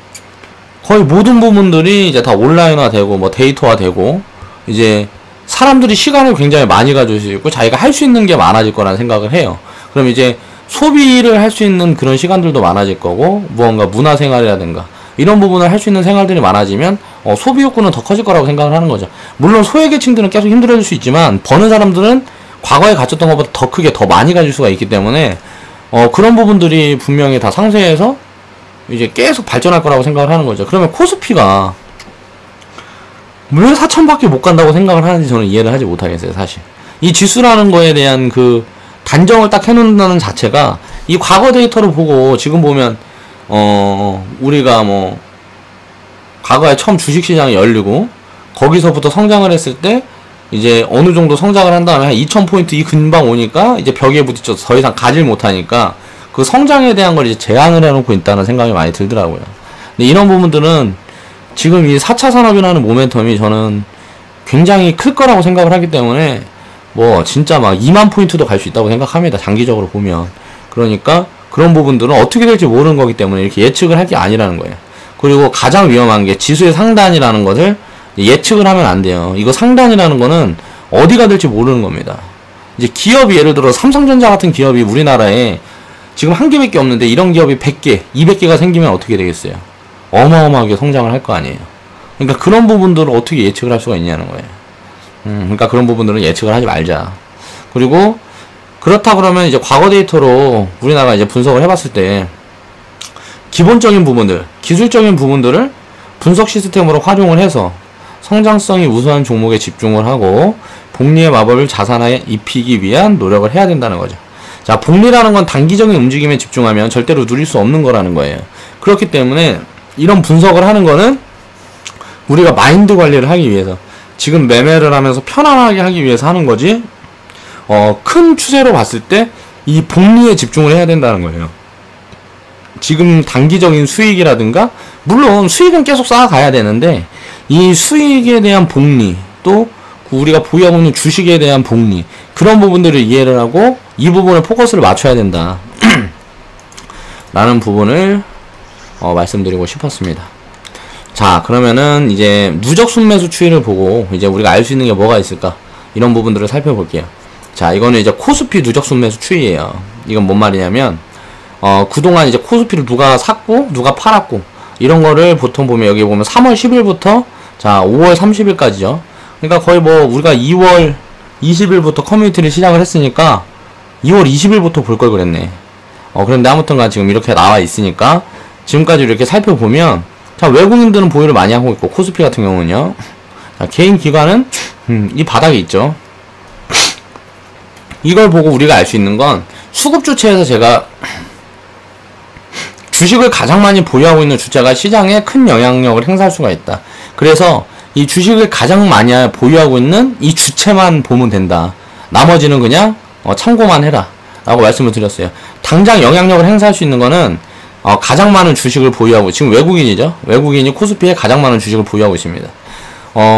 거의 모든 부분들이 이제 다 온라인화 되고 뭐 데이터화 되고 이제 사람들이 시간을 굉장히 많이 가질 수 있고 자기가 할 수 있는 게 많아질 거라는 생각을 해요. 그럼 이제 소비를 할 수 있는 그런 시간들도 많아질 거고 무언가 문화생활이라든가 이런 부분을 할 수 있는 생활들이 많아지면 소비 욕구는 더 커질 거라고 생각을 하는 거죠. 물론 소외계층들은 계속 힘들어질 수 있지만 버는 사람들은 과거에 가졌던 것보다 더 크게 더 많이 가질 수가 있기 때문에 그런 부분들이 분명히 다 상쇄해서 이제 계속 발전할 거라고 생각을 하는 거죠. 그러면 코스피가 왜 4천밖에 못 간다고 생각을 하는지 저는 이해를 하지 못하겠어요, 사실. 이 지수라는 거에 대한 그 단정을 딱 해놓는다는 자체가 이 과거 데이터를 보고 지금 보면 우리가 뭐 과거에 처음 주식시장이 열리고 거기서부터 성장을 했을 때 이제 어느 정도 성장을 한 다음에 한 2000포인트 이 근방 오니까 이제 벽에 부딪혀서 더 이상 가질 못하니까 그 성장에 대한 걸 이제 제한을 해놓고 있다는 생각이 많이 들더라고요. 근데 이런 부분들은 지금 이 4차 산업이라는 모멘텀이 저는 굉장히 클 거라고 생각을 하기 때문에 뭐 진짜 막 2만 포인트도 갈 수 있다고 생각합니다. 장기적으로 보면. 그러니까 그런 부분들은 어떻게 될지 모르는 거기 때문에 이렇게 예측을 할 게 아니라는 거예요. 그리고 가장 위험한 게 지수의 상단이라는 것을 예측을 하면 안 돼요. 이거 상단이라는 거는 어디가 될지 모르는 겁니다. 이제 기업이 예를 들어 삼성전자 같은 기업이 우리나라에 지금 한 개밖에 없는데 이런 기업이 100개, 200개가 생기면 어떻게 되겠어요? 어마어마하게 성장을 할 거 아니에요. 그러니까 그런 부분들을 어떻게 예측을 할 수가 있냐는 거예요. 그러니까 그런 부분들은 예측을 하지 말자. 그리고 그렇다 그러면 이제 과거 데이터로 우리나라가 이제 분석을 해봤을 때 기본적인 부분들, 기술적인 부분들을 분석 시스템으로 활용을 해서 성장성이 우수한 종목에 집중을 하고 복리의 마법을 자산에 입히기 위한 노력을 해야 된다는 거죠. 자, 복리라는 건 단기적인 움직임에 집중하면 절대로 누릴 수 없는 거라는 거예요. 그렇기 때문에 이런 분석을 하는 거는 우리가 마인드 관리를 하기 위해서 지금 매매를 하면서 편안하게 하기 위해서 하는 거지 큰 추세로 봤을 때 이 복리에 집중을 해야 된다는 거예요. 지금 단기적인 수익이라든가 물론 수익은 계속 쌓아가야 되는데 이 수익에 대한 복리 또 우리가 보유하고 있는 주식에 대한 복리 그런 부분들을 이해를 하고 이 부분에 포커스를 맞춰야 된다 라는 부분을 말씀드리고 싶었습니다. 자, 그러면은 이제 누적 순매수 추이를 보고 이제 우리가 알 수 있는 게 뭐가 있을까 이런 부분들을 살펴볼게요. 자, 이거는 이제 코스피 누적 순매수 추이예요. 이건 뭔 말이냐면 그동안 이제 코스피를 누가 샀고 누가 팔았고 이런 거를 보통 보면 여기 보면 3월 10일부터 자 5월 30일까지죠. 그러니까 거의 뭐 우리가 2월 20일부터 커뮤니티를 시작을 했으니까 2월 20일부터 볼 걸 그랬네. 그런데 아무튼간 지금 이렇게 나와 있으니까 지금까지 이렇게 살펴보면 자, 외국인들은 보유를 많이 하고 있고 코스피 같은 경우는요. 자, 개인 기관은 이 바닥에 있죠. 이걸 보고 우리가 알 수 있는 건 수급 주체에서 제가 주식을 가장 많이 보유하고 있는 주체가 시장에 큰 영향력을 행사할 수가 있다. 그래서 이 주식을 가장 많이 보유하고 있는 이 주체만 보면 된다. 나머지는 그냥 참고만 해라 라고 말씀을 드렸어요. 당장 영향력을 행사할 수 있는 거는 가장 많은 주식을 보유하고 지금 외국인이죠. 외국인이 코스피에 가장 많은 주식을 보유하고 있습니다.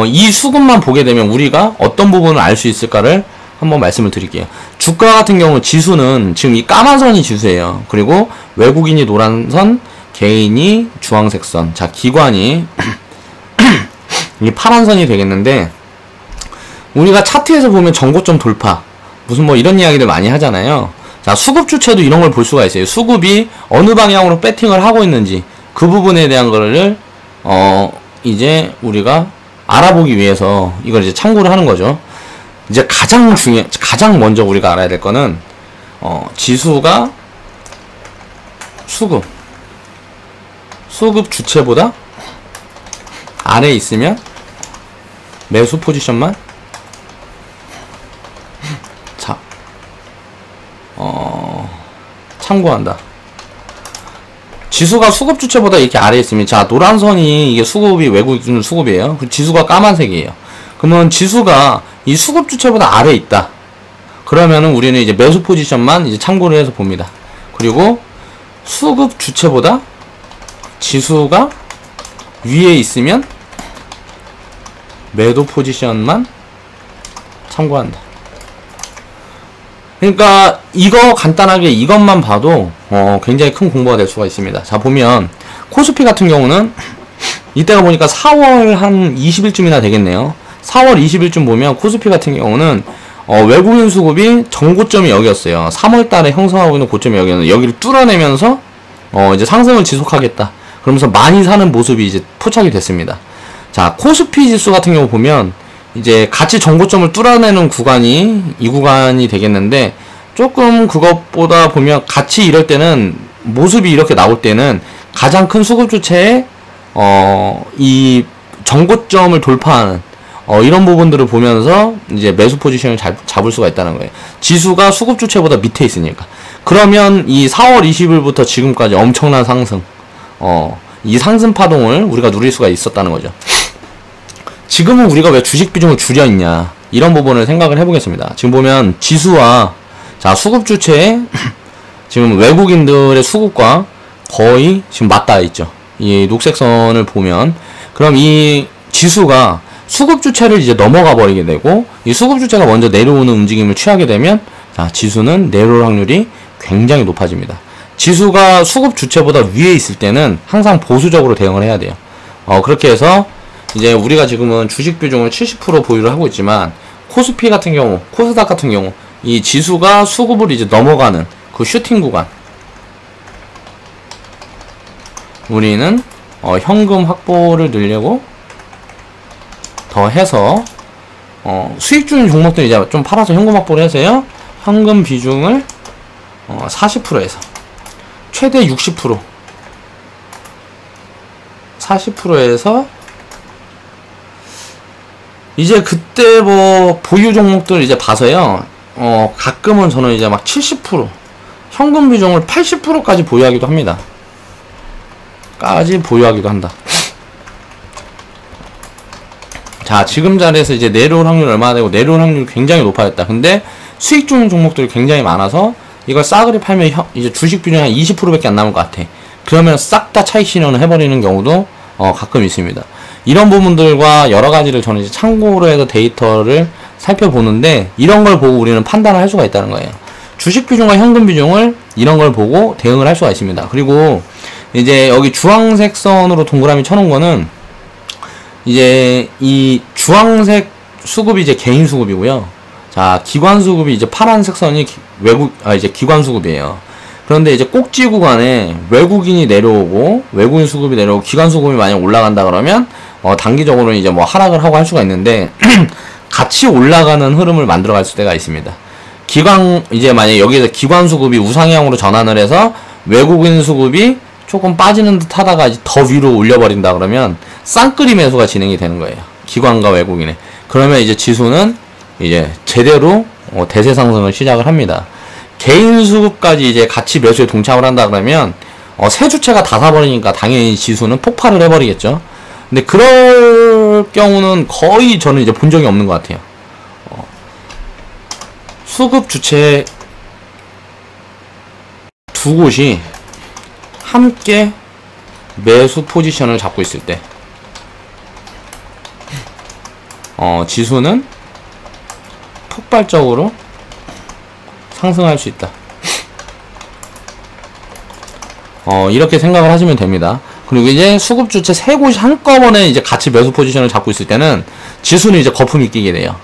이 수급만 보게 되면 우리가 어떤 부분을 알 수 있을까를 한번 말씀을 드릴게요. 주가 같은 경우 지수는 지금 이 까만 선이 지수예요. 그리고 외국인이 노란 선, 개인이 주황색 선. 자, 기관이 이 파란 선이 되겠는데 우리가 차트에서 보면 전고점 돌파 무슨 뭐 이런 이야기를 많이 하잖아요. 자, 수급 주체도 이런 걸 볼 수가 있어요. 수급이 어느 방향으로 배팅을 하고 있는지 그 부분에 대한 거를 이제 우리가 알아보기 위해서 이걸 이제 참고를 하는 거죠. 이제 가장 먼저 우리가 알아야 될 거는 지수가 수급 주체보다 아래에 있으면 매수 포지션만 자 참고한다. 지수가 수급 주체보다 이렇게 아래에 있으면 자 노란 선이 이게 수급이 외국인 수급이에요. 그 지수가 까만색이에요. 그러면 지수가 이 수급 주체보다 아래에 있다. 그러면은 우리는 이제 매수 포지션만 이제 참고를 해서 봅니다. 그리고 수급 주체보다 지수가 위에 있으면 매도 포지션만 참고한다. 그러니까 이거 간단하게 이것만 봐도 굉장히 큰 공부가 될 수가 있습니다. 자, 보면 코스피 같은 경우는 이때가 보니까 4월 한 20일쯤이나 되겠네요. 4월 20일쯤 보면 코스피 같은 경우는 외국인 수급이 전고점이 여기였어요. 3월 달에 형성하고 있는 고점이 여기였는데 여기를 뚫어내면서 이제 상승을 지속하겠다. 그러면서 많이 사는 모습이 이제 포착이 됐습니다. 자, 코스피 지수 같은 경우 보면 이제 같이 정고점을 뚫어내는 구간이 이 구간이 되겠는데, 조금 그것보다 보면 같이 이럴 때는 모습이 이렇게 나올 때는 가장 큰 수급 주체에 이 정고점을 돌파하는 이런 부분들을 보면서 이제 매수 포지션을 잡을 수가 있다는 거예요. 지수가 수급 주체보다 밑에 있으니까. 그러면 이 4월 20일부터 지금까지 엄청난 상승, 이 상승 파동을 우리가 누릴 수가 있었다는 거죠. 지금은 우리가 왜 주식 비중을 줄여 있냐, 이런 부분을 생각을 해보겠습니다. 지금 보면 지수와 자, 수급 주체에 지금 외국인들의 수급과 거의 지금 맞닿아 있죠. 이 녹색 선을 보면, 그럼 이 지수가 수급 주체를 이제 넘어가 버리게 되고, 이 수급 주체가 먼저 내려오는 움직임을 취하게 되면, 자, 지수는 내려올 확률이 굉장히 높아집니다. 지수가 수급 주체보다 위에 있을 때는 항상 보수적으로 대응을 해야 돼요. 그렇게 해서 이제 우리가 지금은 주식 비중을 70% 보유를 하고 있지만, 코스피 같은 경우, 코스닥 같은 경우 이 지수가 수급을 이제 넘어가는 그 슈팅 구간, 우리는 현금 확보를 늘려고 더 해서 수익 중인 종목들 이제 좀 팔아서 현금 확보를 해서요, 현금 비중을 40%에서 최대 60%, 40%에서 이제 그때 뭐 보유 종목들 이제 봐서요, 가끔은 저는 이제 막 70%, 현금 비중을 80%까지 보유하기도 합니다. 보유하기도 한다. 자, 지금 자리에서 이제 내려올 확률 얼마나 되고, 내려올 확률이 굉장히 높아졌다. 근데 수익 중인 종목들이 굉장히 많아서 이걸 싸그리 팔면 이제 주식 비중이 한 20%밖에 안 남을 것 같아. 그러면 싹 다 차익 실현을 해버리는 경우도 가끔 있습니다. 이런 부분들과 여러 가지를 저는 이제 참고로 해서 데이터를 살펴보는데, 이런 걸 보고 우리는 판단을 할 수가 있다는 거예요. 주식 비중과 현금 비중을 이런 걸 보고 대응을 할 수가 있습니다. 그리고 이제 여기 주황색 선으로 동그라미 쳐놓은 거는 이제 이 주황색 수급이 이제 개인 수급이고요. 자, 기관 수급이 이제 파란색 선이 이제 기관 수급이에요. 그런데 이제 꼭지 구간에 외국인이 내려오고, 외국인 수급이 내려오고, 기관 수급이 만약 올라간다 그러면 단기적으로는 이제 뭐 하락을 하고 할 수가 있는데 같이 올라가는 흐름을 만들어갈 때가 있습니다. 이제 만약 여기에서 기관 수급이 우상향으로 전환을 해서 외국인 수급이 조금 빠지는 듯 하다가 더 위로 올려버린다 그러면 쌍끌이 매수가 진행이 되는 거예요. 기관과 외국인의. 그러면 이제 지수는 이제 제대로 대세 상승을 시작을 합니다. 개인 수급까지 이제 같이 매수에 동참을 한다 그러면 세 주체가 다 사버리니까 당연히 지수는 폭발을 해버리겠죠. 근데 그럴 경우는 거의 저는 이제 본 적이 없는 것 같아요. 수급 주체 두 곳이 함께 매수 포지션을 잡고 있을 때 지수는 폭발적으로 상승할 수 있다. 이렇게 생각을 하시면 됩니다. 그리고 이제 수급 주체 세 곳이 한꺼번에 이제 같이 매수 포지션을 잡고 있을 때는 지수는 이제 거품이 끼게 돼요.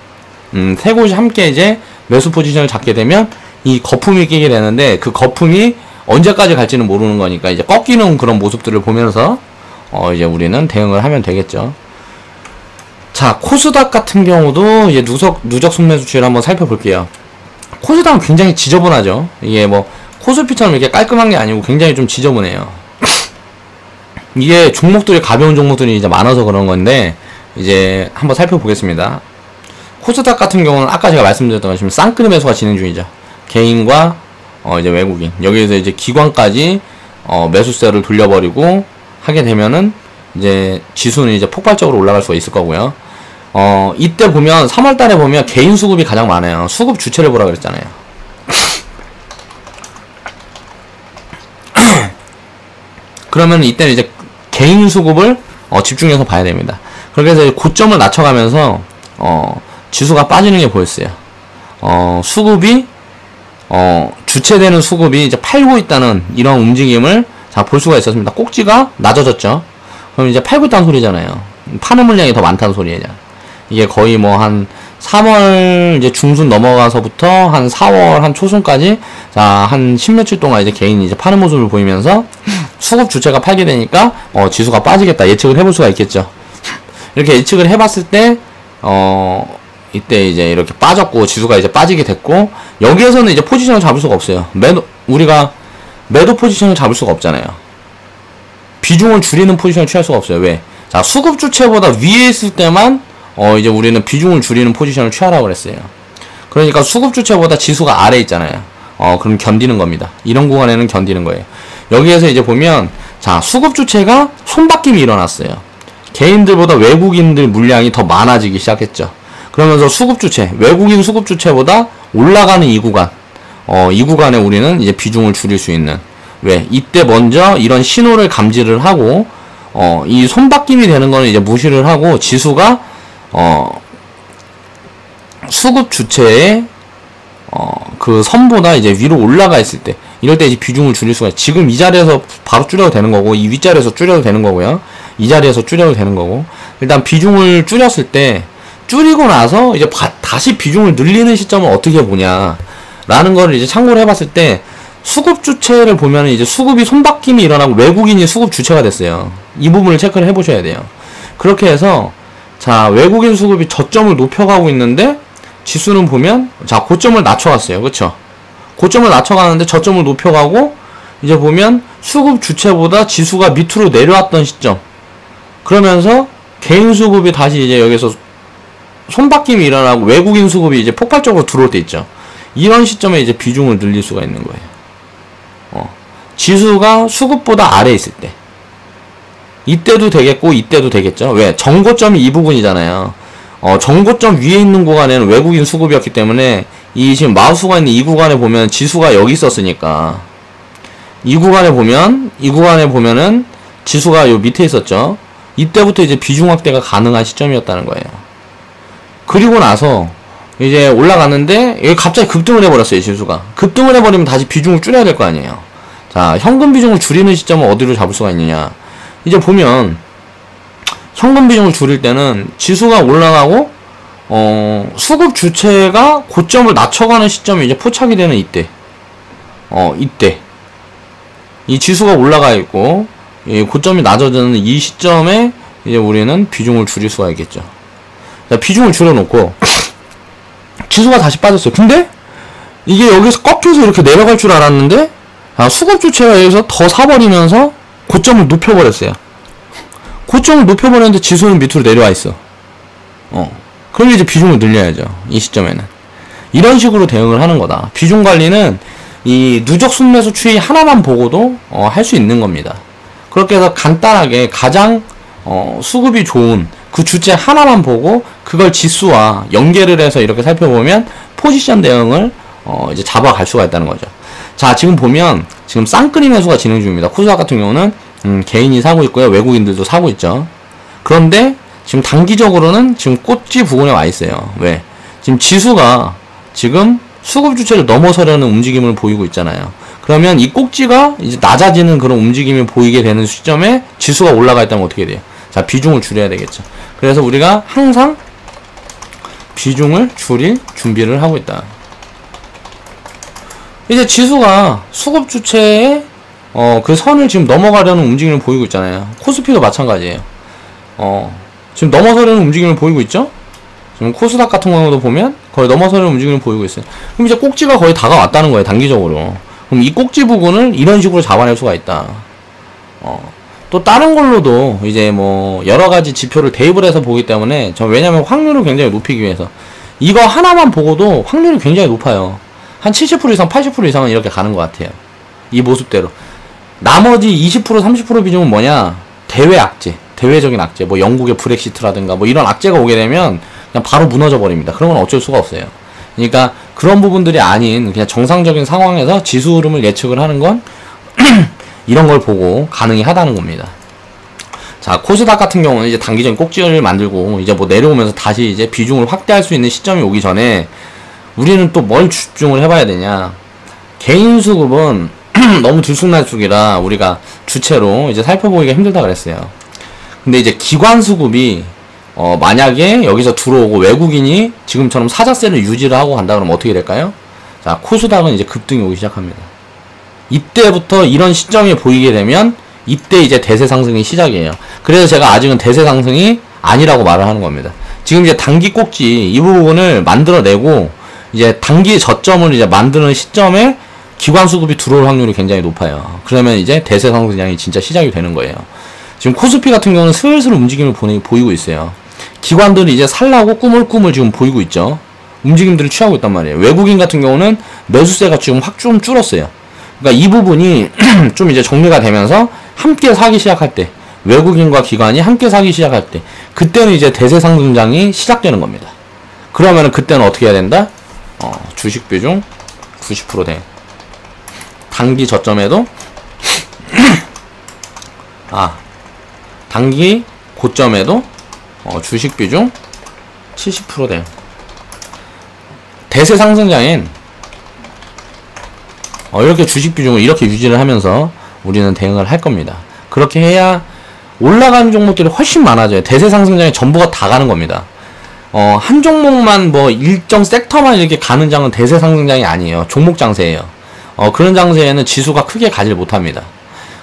세 곳이 함께 이제 매수 포지션을 잡게 되면 이 거품이 끼게 되는데, 그 거품이 언제까지 갈지는 모르는 거니까 이제 꺾이는 그런 모습들을 보면서 이제 우리는 대응을 하면 되겠죠. 자, 코스닥 같은 경우도 이제 누적 순매수 추이를 한번 살펴볼게요. 코스닥은 굉장히 지저분하죠. 이게 뭐 코스피처럼 이렇게 깔끔한 게 아니고 굉장히 좀 지저분해요. 이게 종목들이 가벼운 종목들이 이제 많아서 그런 건데, 이제 한번 살펴보겠습니다. 코스닥 같은 경우는 아까 제가 말씀드렸던 것처럼 쌍끌이 매수가 진행 중이죠. 개인과 이제 외국인, 여기에서 이제 기관까지 매수세를 돌려버리고 하게 되면은 이제 지수는 이제 폭발적으로 올라갈 수가 있을 거고요. 이때 보면 3월달에 보면 개인 수급이 가장 많아요. 수급 주체를 보라 그랬잖아요. 그러면 이때는 이제 개인 수급을 집중해서 봐야 됩니다. 그렇게 해서 고점을 낮춰가면서 지수가 빠지는 게 보였어요. 수급이 주체되는 수급이 이제 팔고 있다는 이런 움직임을 볼 수가 있었습니다. 꼭지가 낮아졌죠. 그럼 이제 팔고 있다는 소리잖아요. 파는 물량이 더 많다는 소리예요. 이게 거의 뭐 한 3월 이제 중순 넘어가서부터 한 4월 한 초순까지 자, 한 10며칠 동안 이제 개인이 이제 파는 모습을 보이면서 수급 주체가 팔게 되니까 지수가 빠지겠다 예측을 해볼 수가 있겠죠. 이렇게 예측을 해봤을 때 이때 이제 이렇게 빠졌고 지수가 이제 빠지게 됐고 여기에서는 이제 포지션을 잡을 수가 없어요. 우리가 매도 포지션을 잡을 수가 없잖아요. 비중을 줄이는 포지션을 취할 수가 없어요. 왜? 자, 수급 주체보다 위에 있을 때만 이제 우리는 비중을 줄이는 포지션을 취하라고 그랬어요. 그러니까 수급 주체보다 지수가 아래 있잖아요. 그럼 견디는 겁니다. 이런 구간에는 견디는 거예요. 여기에서 이제 보면 자, 수급 주체가 손바뀜이 일어났어요. 개인들보다 외국인들 물량이 더 많아지기 시작했죠. 그러면서 수급 주체, 외국인 수급 주체보다 올라가는 이 구간, 이 구간에 우리는 이제 비중을 줄일 수 있는 왜? 이때 먼저 이런 신호를 감지를 하고 이 손바뀜이 되는 거는 이제 무시를 하고 지수가 수급 주체의 그 선보다 이제 위로 올라가 있을 때 이럴 때 이제 비중을 줄일 수가 있어요. 지금 이 자리에서 바로 줄여도 되는 거고 이 윗자리에서 줄여도 되는 거고요. 이 자리에서 줄여도 되는 거고 일단 비중을 줄였을 때 줄이고 나서 이제 다시 비중을 늘리는 시점을 어떻게 보냐 라는 거를 이제 참고를 해봤을 때 수급 주체를 보면 이제 수급이 손바뀜이 일어나고 외국인이 수급 주체가 됐어요. 이 부분을 체크를 해보셔야 돼요. 그렇게 해서 자, 외국인 수급이 저점을 높여가고 있는데 지수는 보면 자, 고점을 낮춰갔어요. 그쵸? 고점을 낮춰가는데 저점을 높여가고 이제 보면 수급 주체보다 지수가 밑으로 내려왔던 시점 그러면서 개인 수급이 다시 이제 여기서 손바뀜이 일어나고 외국인 수급이 이제 폭발적으로 들어올 때 있죠. 이런 시점에 이제 비중을 늘릴 수가 있는 거예요. 지수가 수급보다 아래에 있을 때 이때도 되겠고 이때도 되겠죠. 왜? 정고점이 이 부분이잖아요. 정고점 위에 있는 구간에는 외국인 수급이었기 때문에 이 지금 마우스가 있는 이 구간에 보면 지수가 여기 있었으니까 이 구간에 보면은 지수가 요 밑에 있었죠. 이때부터 이제 비중 확대가 가능한 시점이었다는 거예요. 그리고 나서 이제 올라갔는데 여기 갑자기 급등을 해버렸어요. 지수가 급등을 해버리면 다시 비중을 줄여야 될 거 아니에요. 자, 현금 비중을 줄이는 시점은 어디로 잡을 수가 있느냐. 이제 보면 현금 비중을 줄일 때는 지수가 올라가고 수급 주체가 고점을 낮춰가는 시점이 이제 포착이 되는 이때 이때 이 지수가 올라가 있고 이 고점이 낮아지는 이 시점에 이제 우리는 비중을 줄일 수가 있겠죠. 자, 비중을 줄여놓고 지수가 다시 빠졌어요. 근데 이게 여기서 꺾여서 이렇게 내려갈 줄 알았는데 수급 주체가 여기서 더 사버리면서 고점을 높여버렸어요. 고점을 높여버렸는데 지수는 밑으로 내려와 있어. 그럼 이제 비중을 늘려야죠. 이 시점에는. 이런 식으로 대응을 하는 거다. 비중 관리는 이 누적 순매수 추이 하나만 보고도 할 수 있는 겁니다. 그렇게 해서 간단하게 가장 수급이 좋은 그 주체 하나만 보고 그걸 지수와 연계를 해서 이렇게 살펴보면 포지션 대응을 이제 잡아갈 수가 있다는 거죠. 자, 지금 보면 지금 쌍끌이 매수가 진행 중입니다. 코스닥 같은 경우는 개인이 사고 있고요. 외국인들도 사고 있죠. 그런데 지금 단기적으로는 지금 꼭지 부근에 와 있어요. 왜? 지금 지수가 지금 수급 주체를 넘어서려는 움직임을 보이고 있잖아요. 그러면 이 꼭지가 이제 낮아지는 그런 움직임이 보이게 되는 시점에 지수가 올라가 있다면 어떻게 돼요? 자, 비중을 줄여야 되겠죠. 그래서 우리가 항상 비중을 줄일 준비를 하고 있다. 이제 지수가 수급 주체의 그 선을 지금 넘어가려는 움직임을 보이고 있잖아요. 코스피도 마찬가지예요. 지금 넘어서려는 움직임을 보이고 있죠? 지금 코스닥 같은 경우도 보면 거의 넘어서려는 움직임을 보이고 있어요. 그럼 이제 꼭지가 거의 다가왔다는 거예요, 단기적으로. 그럼 이 꼭지 부분을 이런 식으로 잡아낼 수가 있다. 또 다른 걸로도 이제 뭐 여러 가지 지표를 대입을 해서 보기 때문에 왜냐면 확률을 굉장히 높이기 위해서 이거 하나만 보고도 확률이 굉장히 높아요. 한 70% 이상, 80% 이상은 이렇게 가는 것 같아요. 이 모습대로. 나머지 20%, 30% 비중은 뭐냐? 대외 악재, 대외적인 악재, 뭐 영국의 브렉시트라든가 뭐 이런 악재가 오게 되면 그냥 바로 무너져 버립니다. 그런 건 어쩔 수가 없어요. 그러니까 그런 부분들이 아닌 그냥 정상적인 상황에서 지수 흐름을 예측을 하는 건 이런 걸 보고 가능히 하다는 겁니다. 자, 코스닥 같은 경우는 이제 단기적인 꼭지를 만들고 이제 뭐 내려오면서 다시 이제 비중을 확대할 수 있는 시점이 오기 전에 우리는 또 뭘 집중을 해봐야 되냐. 개인 수급은 너무 들쑥날쑥이라 우리가 주체로 이제 살펴보기가 힘들다 그랬어요. 근데 이제 기관 수급이 만약에 여기서 들어오고 외국인이 지금처럼 사자세를 유지를 하고 간다 그러면 어떻게 될까요? 자, 코스닥은 이제 급등이 오기 시작합니다. 이때부터 이런 시점이 보이게 되면 이때 이제 대세 상승이 시작이에요. 그래서 제가 아직은 대세 상승이 아니라고 말을 하는 겁니다. 지금 이제 단기 꼭지 이 부분을 만들어내고 이제 단기 저점을 이제 만드는 시점에 기관 수급이 들어올 확률이 굉장히 높아요. 그러면 이제 대세 상승장이 진짜 시작이 되는 거예요. 지금 코스피 같은 경우는 슬슬 움직임을 보이고 있어요. 기관들이 이제 살라고 꾸물꾸물 지금 보이고 있죠. 움직임들을 취하고 있단 말이에요. 외국인 같은 경우는 매수세가 지금 확 좀 줄었어요. 그러니까 이 부분이 좀 이제 정리가 되면서 함께 사기 시작할 때, 외국인과 기관이 함께 사기 시작할 때, 그때는 이제 대세 상승장이 시작되는 겁니다. 그러면은 그때는 어떻게 해야 된다? 주식 비중 90% 돼. 단기 저점에도 단기 고점에도 주식 비중 70% 돼요. 대세 상승장엔 이렇게 주식 비중을 이렇게 유지를 하면서 우리는 대응을 할 겁니다. 그렇게 해야 올라가는 종목들이 훨씬 많아져요. 대세 상승장에 전부가 다 가는 겁니다. 한 종목만 뭐 일정 섹터만 이렇게 가는 장은 대세 상승장이 아니에요. 종목 장세예요. 그런 장세에는 지수가 크게 가질 못합니다.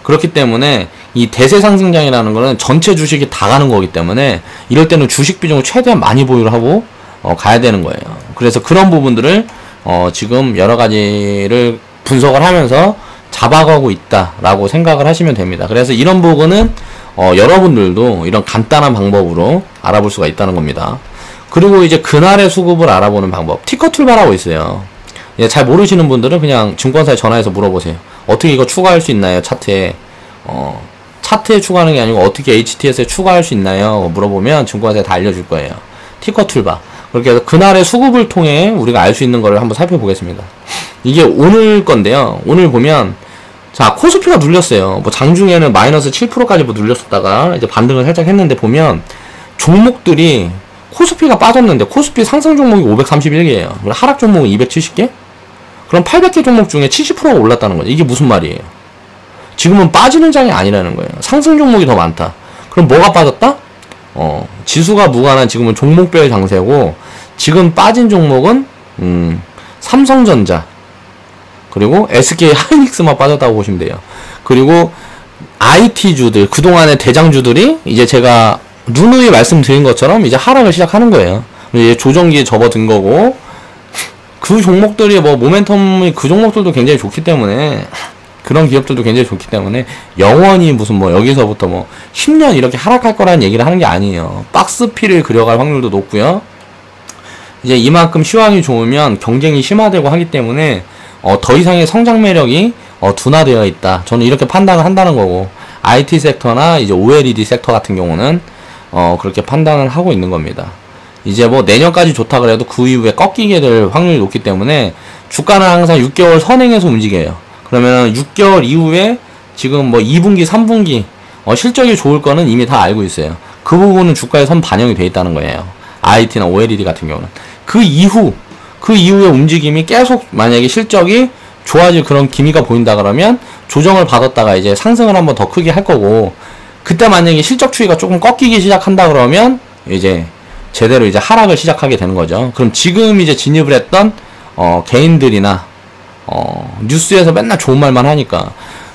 그렇기 때문에 이 대세 상승장이라는 거는 전체 주식이 다 가는 거기 때문에 이럴 때는 주식 비중을 최대한 많이 보유를 하고 가야 되는 거예요. 그래서 그런 부분들을 지금 여러 가지를 분석을 하면서 잡아가고 있다라고 생각을 하시면 됩니다. 그래서 이런 부분은 여러분들도 이런 간단한 방법으로 알아볼 수가 있다는 겁니다. 그리고 이제 그날의 수급을 알아보는 방법, 티커 툴바라고 있어요. 잘 모르시는 분들은 그냥 증권사에 전화해서 물어보세요. 어떻게 이거 추가할 수 있나요? 차트에 차트에 추가하는 게 아니고 어떻게 HTS에 추가할 수 있나요? 물어보면 증권사에 다 알려줄 거예요. 티커 툴바. 그렇게 해서 그날의 수급을 통해 우리가 알 수 있는 거를 한번 살펴보겠습니다. 이게 오늘 건데요. 오늘 보면 자, 코스피가 눌렸어요. 뭐 장중에는 마이너스 7%까지 뭐 눌렸었다가 이제 반등을 살짝 했는데 보면 종목들이 코스피가 빠졌는데 코스피 상승 종목이 531개예요. 하락 종목은 270개? 그럼 800개 종목 중에 70%가 올랐다는 거죠. 이게 무슨 말이에요? 지금은 빠지는 장이 아니라는 거예요. 상승 종목이 더 많다. 그럼 뭐가 빠졌다? 지수가 무관한 지금은 종목별 장세고 지금 빠진 종목은 삼성전자 그리고 SK 하이닉스만 빠졌다고 보시면 돼요. 그리고 IT주들 그동안의 대장주들이 이제 제가 누누이 말씀드린 것처럼 이제 하락을 시작하는 거예요. 이제 조정기에 접어든 거고 그 종목들이 뭐 모멘텀이 그 종목들도 굉장히 좋기 때문에 그런 기업들도 굉장히 좋기 때문에 영원히 무슨 뭐 여기서부터 뭐 10년 이렇게 하락할 거라는 얘기를 하는 게 아니에요. 박스피를 그려갈 확률도 높고요. 이제 이만큼 시황이 좋으면 경쟁이 심화되고 하기 때문에 더 이상의 성장 매력이 둔화되어 있다. 저는 이렇게 판단을 한다는 거고 IT 섹터나 이제 OLED 섹터 같은 경우는 그렇게 판단을 하고 있는 겁니다. 이제 뭐 내년까지 좋다 그래도 그 이후에 꺾이게 될 확률이 높기 때문에 주가는 항상 6개월 선행해서 움직여요. 그러면 6개월 이후에 지금 뭐 2분기, 3분기 실적이 좋을 거는 이미 다 알고 있어요. 그 부분은 주가에 선 반영이 돼 있다는 거예요. IT나 OLED 같은 경우는. 그 이후의 움직임이 계속 만약에 실적이 좋아질 그런 기미가 보인다 그러면 조정을 받았다가 이제 상승을 한번 더 크게 할 거고 그때 만약에 실적 추이가 조금 꺾이기 시작한다 그러면 이제 제대로 이제 하락을 시작하게 되는 거죠. 그럼 지금 이제 진입을 했던 개인들이나 뉴스에서 맨날 좋은 말만 하니까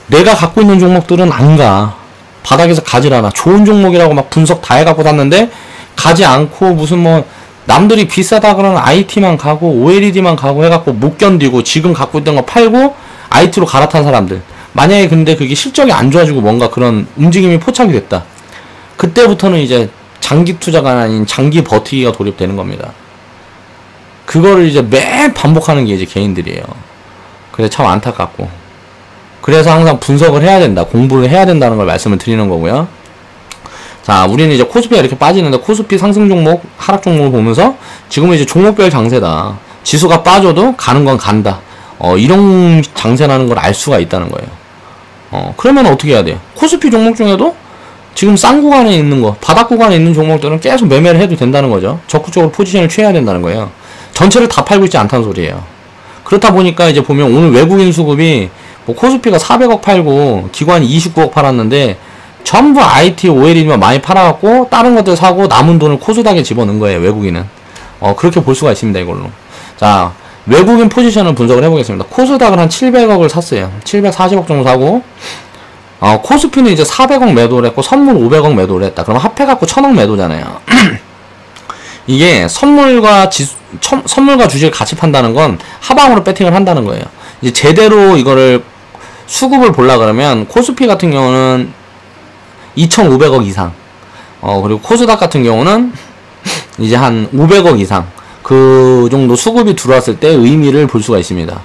내가 갖고 있는 종목들은 안 가. 바닥에서 가질 않아. 좋은 종목이라고 막 분석 다 해갖고 샀는데 가지 않고 무슨 뭐 남들이 비싸다 그러는 IT만 가고 OLED만 가고 해갖고 못 견디고 지금 갖고 있던 거 팔고 IT로 갈아탄 사람들. 만약에 근데 그게 실적이 안 좋아지고 뭔가 그런 움직임이 포착이 됐다. 그때부터는 이제 장기 투자가 아닌 장기 버티기가 돌입되는 겁니다. 그거를 이제 매일 반복하는 게 이제 개인들이에요. 그래서 참 안타깝고. 그래서 항상 분석을 해야 된다. 공부를 해야 된다는 걸 말씀을 드리는 거고요. 자, 우리는 이제 코스피가 이렇게 빠지는데 코스피 상승 종목, 하락 종목을 보면서 지금은 이제 종목별 장세다. 지수가 빠져도 가는 건 간다. 이런 장세라는 걸 알 수가 있다는 거예요. 그러면 어떻게 해야 돼요? 코스피 종목 중에도 지금 싼 구간에 있는 거, 바닥 구간에 있는 종목들은 계속 매매를 해도 된다는 거죠. 적극적으로 포지션을 취해야 된다는 거예요. 전체를 다 팔고 있지 않다는 소리예요. 그렇다 보니까 이제 보면 오늘 외국인 수급이 뭐 코스피가 400억 팔고 기관이 29억 팔았는데 전부 IT, OL이면 많이 팔아갖고 다른 것들 사고 남은 돈을 코스닥에 집어넣은 거예요, 외국인은. 그렇게 볼 수가 있습니다, 이걸로. 자, 외국인 포지션을 분석을 해보겠습니다. 코스닥을 한 700억을 샀어요. 740억 정도 사고, 코스피는 이제 400억 매도를 했고, 선물 500억 매도를 했다. 그럼 합해갖고 1000억 매도잖아요. 이게 선물과 주식을 같이 판다는 건 하방으로 배팅을 한다는 거예요. 이제 제대로 이거를 수급을 보려 그러면 코스피 같은 경우는 2,500억 이상, 그리고 코스닥 같은 경우는 이제 한 500억 이상, 그 정도 수급이 들어왔을 때 의미를 볼 수가 있습니다.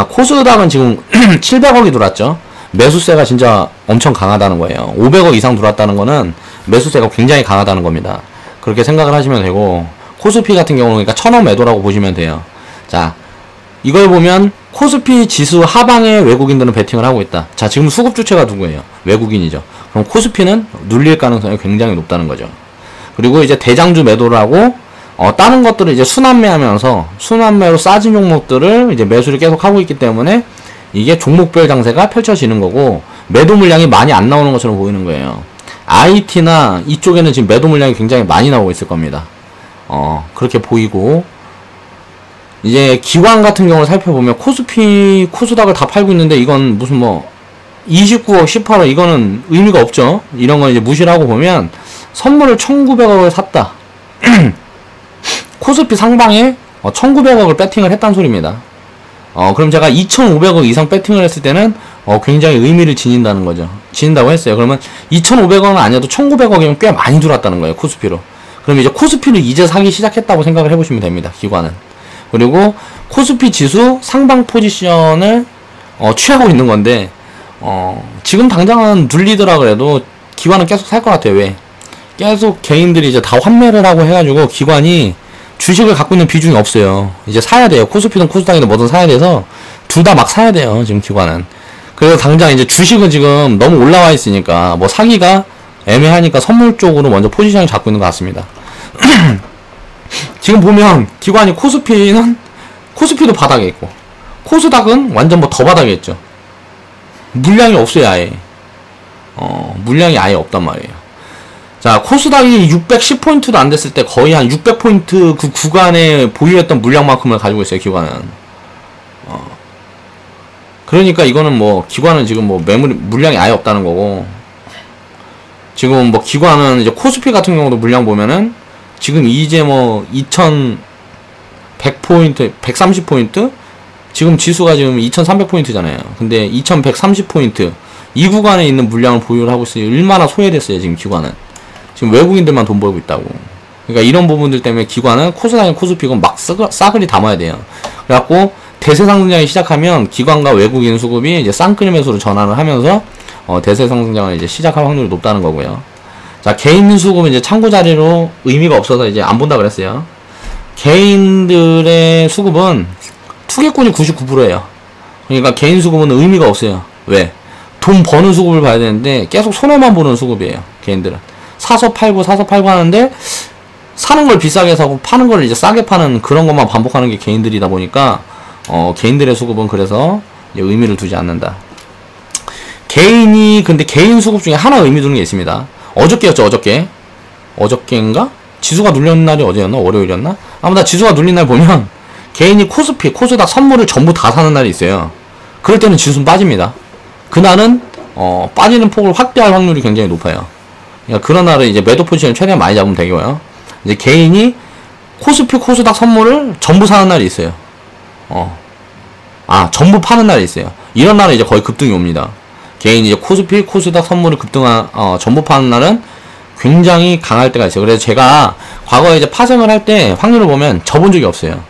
코스닥은 지금 700억이 들어왔죠. 매수세가 진짜 엄청 강하다는 거예요. 500억 이상 들어왔다는 거는 매수세가 굉장히 강하다는 겁니다. 그렇게 생각을 하시면 되고, 코스피 같은 경우는 그러니까 1000억 매도라고 보시면 돼요. 자, 이걸 보면 코스피 지수 하방에 외국인들은 베팅을 하고 있다. 자, 지금 수급 주체가 누구예요? 외국인이죠. 그럼 코스피는 눌릴 가능성이 굉장히 높다는 거죠. 그리고 이제 대장주 매도를 하고, 다른 것들을 이제 순환매하면서, 순환매로 싸진 종목들을 이제 매수를 계속 하고 있기 때문에 이게 종목별 장세가 펼쳐지는 거고, 매도 물량이 많이 안 나오는 것처럼 보이는 거예요. IT나 이쪽에는 지금 매도 물량이 굉장히 많이 나오고 있을 겁니다. 그렇게 보이고, 이제 기관 같은 경우를 살펴보면 코스피, 코스닥을 다 팔고 있는데 이건 무슨 뭐 29억, 18억 이거는 의미가 없죠. 이런 건 이제 무시를 하고 보면 선물을 1900억을 샀다. 코스피 상방에 1900억을 배팅을 했단 소리입니다. 그럼 제가 2500억 이상 배팅을 했을 때는 굉장히 의미를 지닌다는 거죠. 지닌다고 했어요. 그러면 2500억은 아니어도 1900억이면 꽤 많이 들어왔다는 거예요, 코스피로. 그럼 이제 코스피를 이제 사기 시작했다고 생각을 해보시면 됩니다, 기관은. 그리고 코스피 지수 상방 포지션을 취하고 있는 건데, 지금 당장은 눌리더라 그래도 기관은 계속 살 것 같아요. 왜? 계속 개인들이 이제 다 환매를 하고 해가지고 기관이 주식을 갖고 있는 비중이 없어요. 이제 사야 돼요. 코스피든 코스닥이든 뭐든 사야 돼서 둘 다 막 사야 돼요, 지금 기관은. 그래서 당장 이제 주식은 지금 너무 올라와 있으니까 뭐 사기가 애매하니까 선물 쪽으로 먼저 포지션을 잡고 있는 것 같습니다. 지금 보면 기관이 코스피도 바닥에 있고 코스닥은 완전 뭐 더 바닥에 있죠. 물량이 없어요, 아예. 물량이 아예 없단 말이에요. 자, 코스닥이 610포인트도 안 됐을 때 거의 한 600포인트 그 구간에 보유했던 물량만큼을 가지고 있어요, 기관은. 그러니까 이거는 뭐 기관은 지금 뭐 물량이 아예 없다는 거고, 지금 뭐 기관은 이제 코스피 같은 경우도 물량 보면은 지금 이제 뭐 2100포인트, 130포인트? 지금 지수가 지금 2300포인트잖아요. 근데 2130포인트 이 구간에 있는 물량을 보유를 하고 있어요. 얼마나 소외됐어요, 지금 기관은. 지금 외국인들만 돈 벌고 있다고. 그러니까 이런 부분들 때문에 기관은 코스닥이나 코스피건 막 싸그리 담아야 돼요. 그래갖고 대세 상승장이 시작하면 기관과 외국인 수급이 이제 쌍끌이 매수로 전환을 하면서 대세 상승장을 이제 시작할 확률이 높다는 거고요. 자, 개인 수급은 이제 참고 자리로 의미가 없어서 이제 안 본다 그랬어요. 개인들의 수급은 투기꾼이 99%예요. 그러니까 개인 수급은 의미가 없어요. 왜? 돈 버는 수급을 봐야 되는데 계속 손해만 보는 수급이에요, 개인들은. 사서 팔고 하는데 사는 걸 비싸게 사고 파는 걸 이제 싸게 파는 그런 것만 반복하는 게 개인들이다 보니까 개인들의 수급은 그래서 이제 의미를 두지 않는다. 근데 개인 수급 중에 하나 의미 두는 게 있습니다. 어저께였죠, 어저께인가? 지수가 눌린 날이 어제였나? 월요일이었나? 아무튼 지수가 눌린 날 보면 개인이 코스피, 코스닥 선물을 전부 다 사는 날이 있어요. 그럴 때는 지수는 빠집니다. 그날은 빠지는 폭을 확대할 확률이 굉장히 높아요. 그러니까 그런 날은 이제 매도 포지션을 최대한 많이 잡으면 되고요. 이제 개인이 코스피, 코스닥 선물을 전부 사는 날이 있어요. 전부 파는 날이 있어요. 이런 날은 이제 거의 급등이 옵니다. 개인이 이제 코스피, 코스닥 선물을 전부 파는 날은 굉장히 강할 때가 있어요. 그래서 제가 과거에 이제 파생을 할 때 확률을 보면 접은 적이 없어요.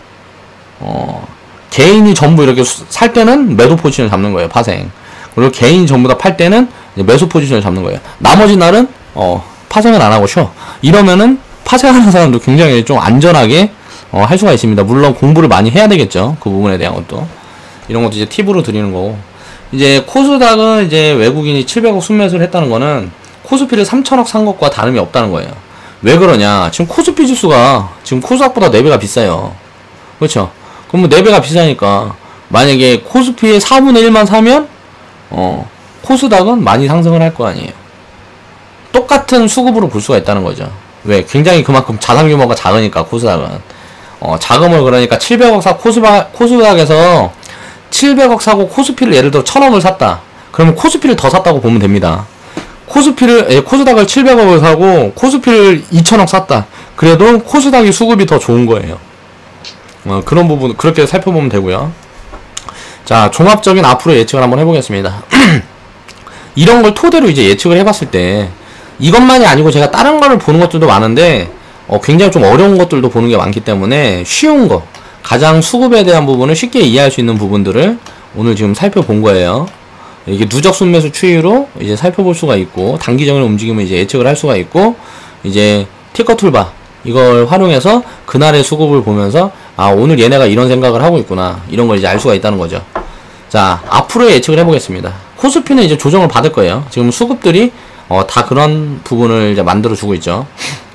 개인이 전부 이렇게 살 때는 매도 포지션을 잡는 거예요, 파생. 그리고 개인이 전부 다 팔 때는 이제 매수 포지션을 잡는 거예요. 나머지 날은 파생을 안 하고 쉬어. 이러면은 파생하는 사람도 굉장히 좀 안전하게 할 수가 있습니다. 물론 공부를 많이 해야 되겠죠, 그 부분에 대한 것도. 이런 것도 이제 팁으로 드리는 거고. 이제 코스닥은 이제 외국인이 700억 순매수를 했다는 거는 코스피를 3000억 산 것과 다름이 없다는 거예요. 왜 그러냐? 지금 코스피 지수가 지금 코스닥보다 4배가 비싸요. 그렇죠? 그럼 뭐 4배가 비싸니까 만약에 코스피의 4분의 1만 사면 코스닥은 많이 상승을 할 거 아니에요. 똑같은 수급으로 볼 수가 있다는 거죠. 왜? 굉장히 그만큼 자산 규모가 작으니까, 코스닥은. 자금을 그러니까 700억 코스닥에서 700억 사고 코스피를 예를 들어 1000억을 샀다. 그러면 코스피를 더 샀다고 보면 됩니다. 코스닥을 700억을 사고 코스피를 2000억 샀다. 그래도 코스닥이 수급이 더 좋은 거예요. 그런 부분, 그렇게 살펴보면 되고요. 자, 종합적인 앞으로 예측을 한번 해보겠습니다. 이런 걸 토대로 이제 예측을 해봤을 때, 이것만이 아니고 제가 다른 거를 보는 것들도 많은데, 굉장히 좀 어려운 것들도 보는 게 많기 때문에, 쉬운 거, 가장 수급에 대한 부분을 쉽게 이해할 수 있는 부분들을 오늘 지금 살펴본 거예요. 이게 누적 순매수 추이로 이제 살펴볼 수가 있고, 단기적인 움직임을 이제 예측을 할 수가 있고, 이제 티커 툴바, 이걸 활용해서 그날의 수급을 보면서, 아, 오늘 얘네가 이런 생각을 하고 있구나, 이런 걸 이제 알 수가 있다는 거죠. 자, 앞으로의 예측을 해보겠습니다. 코스피는 이제 조정을 받을 거예요. 지금 수급들이 다 그런 부분을 이제 만들어주고 있죠.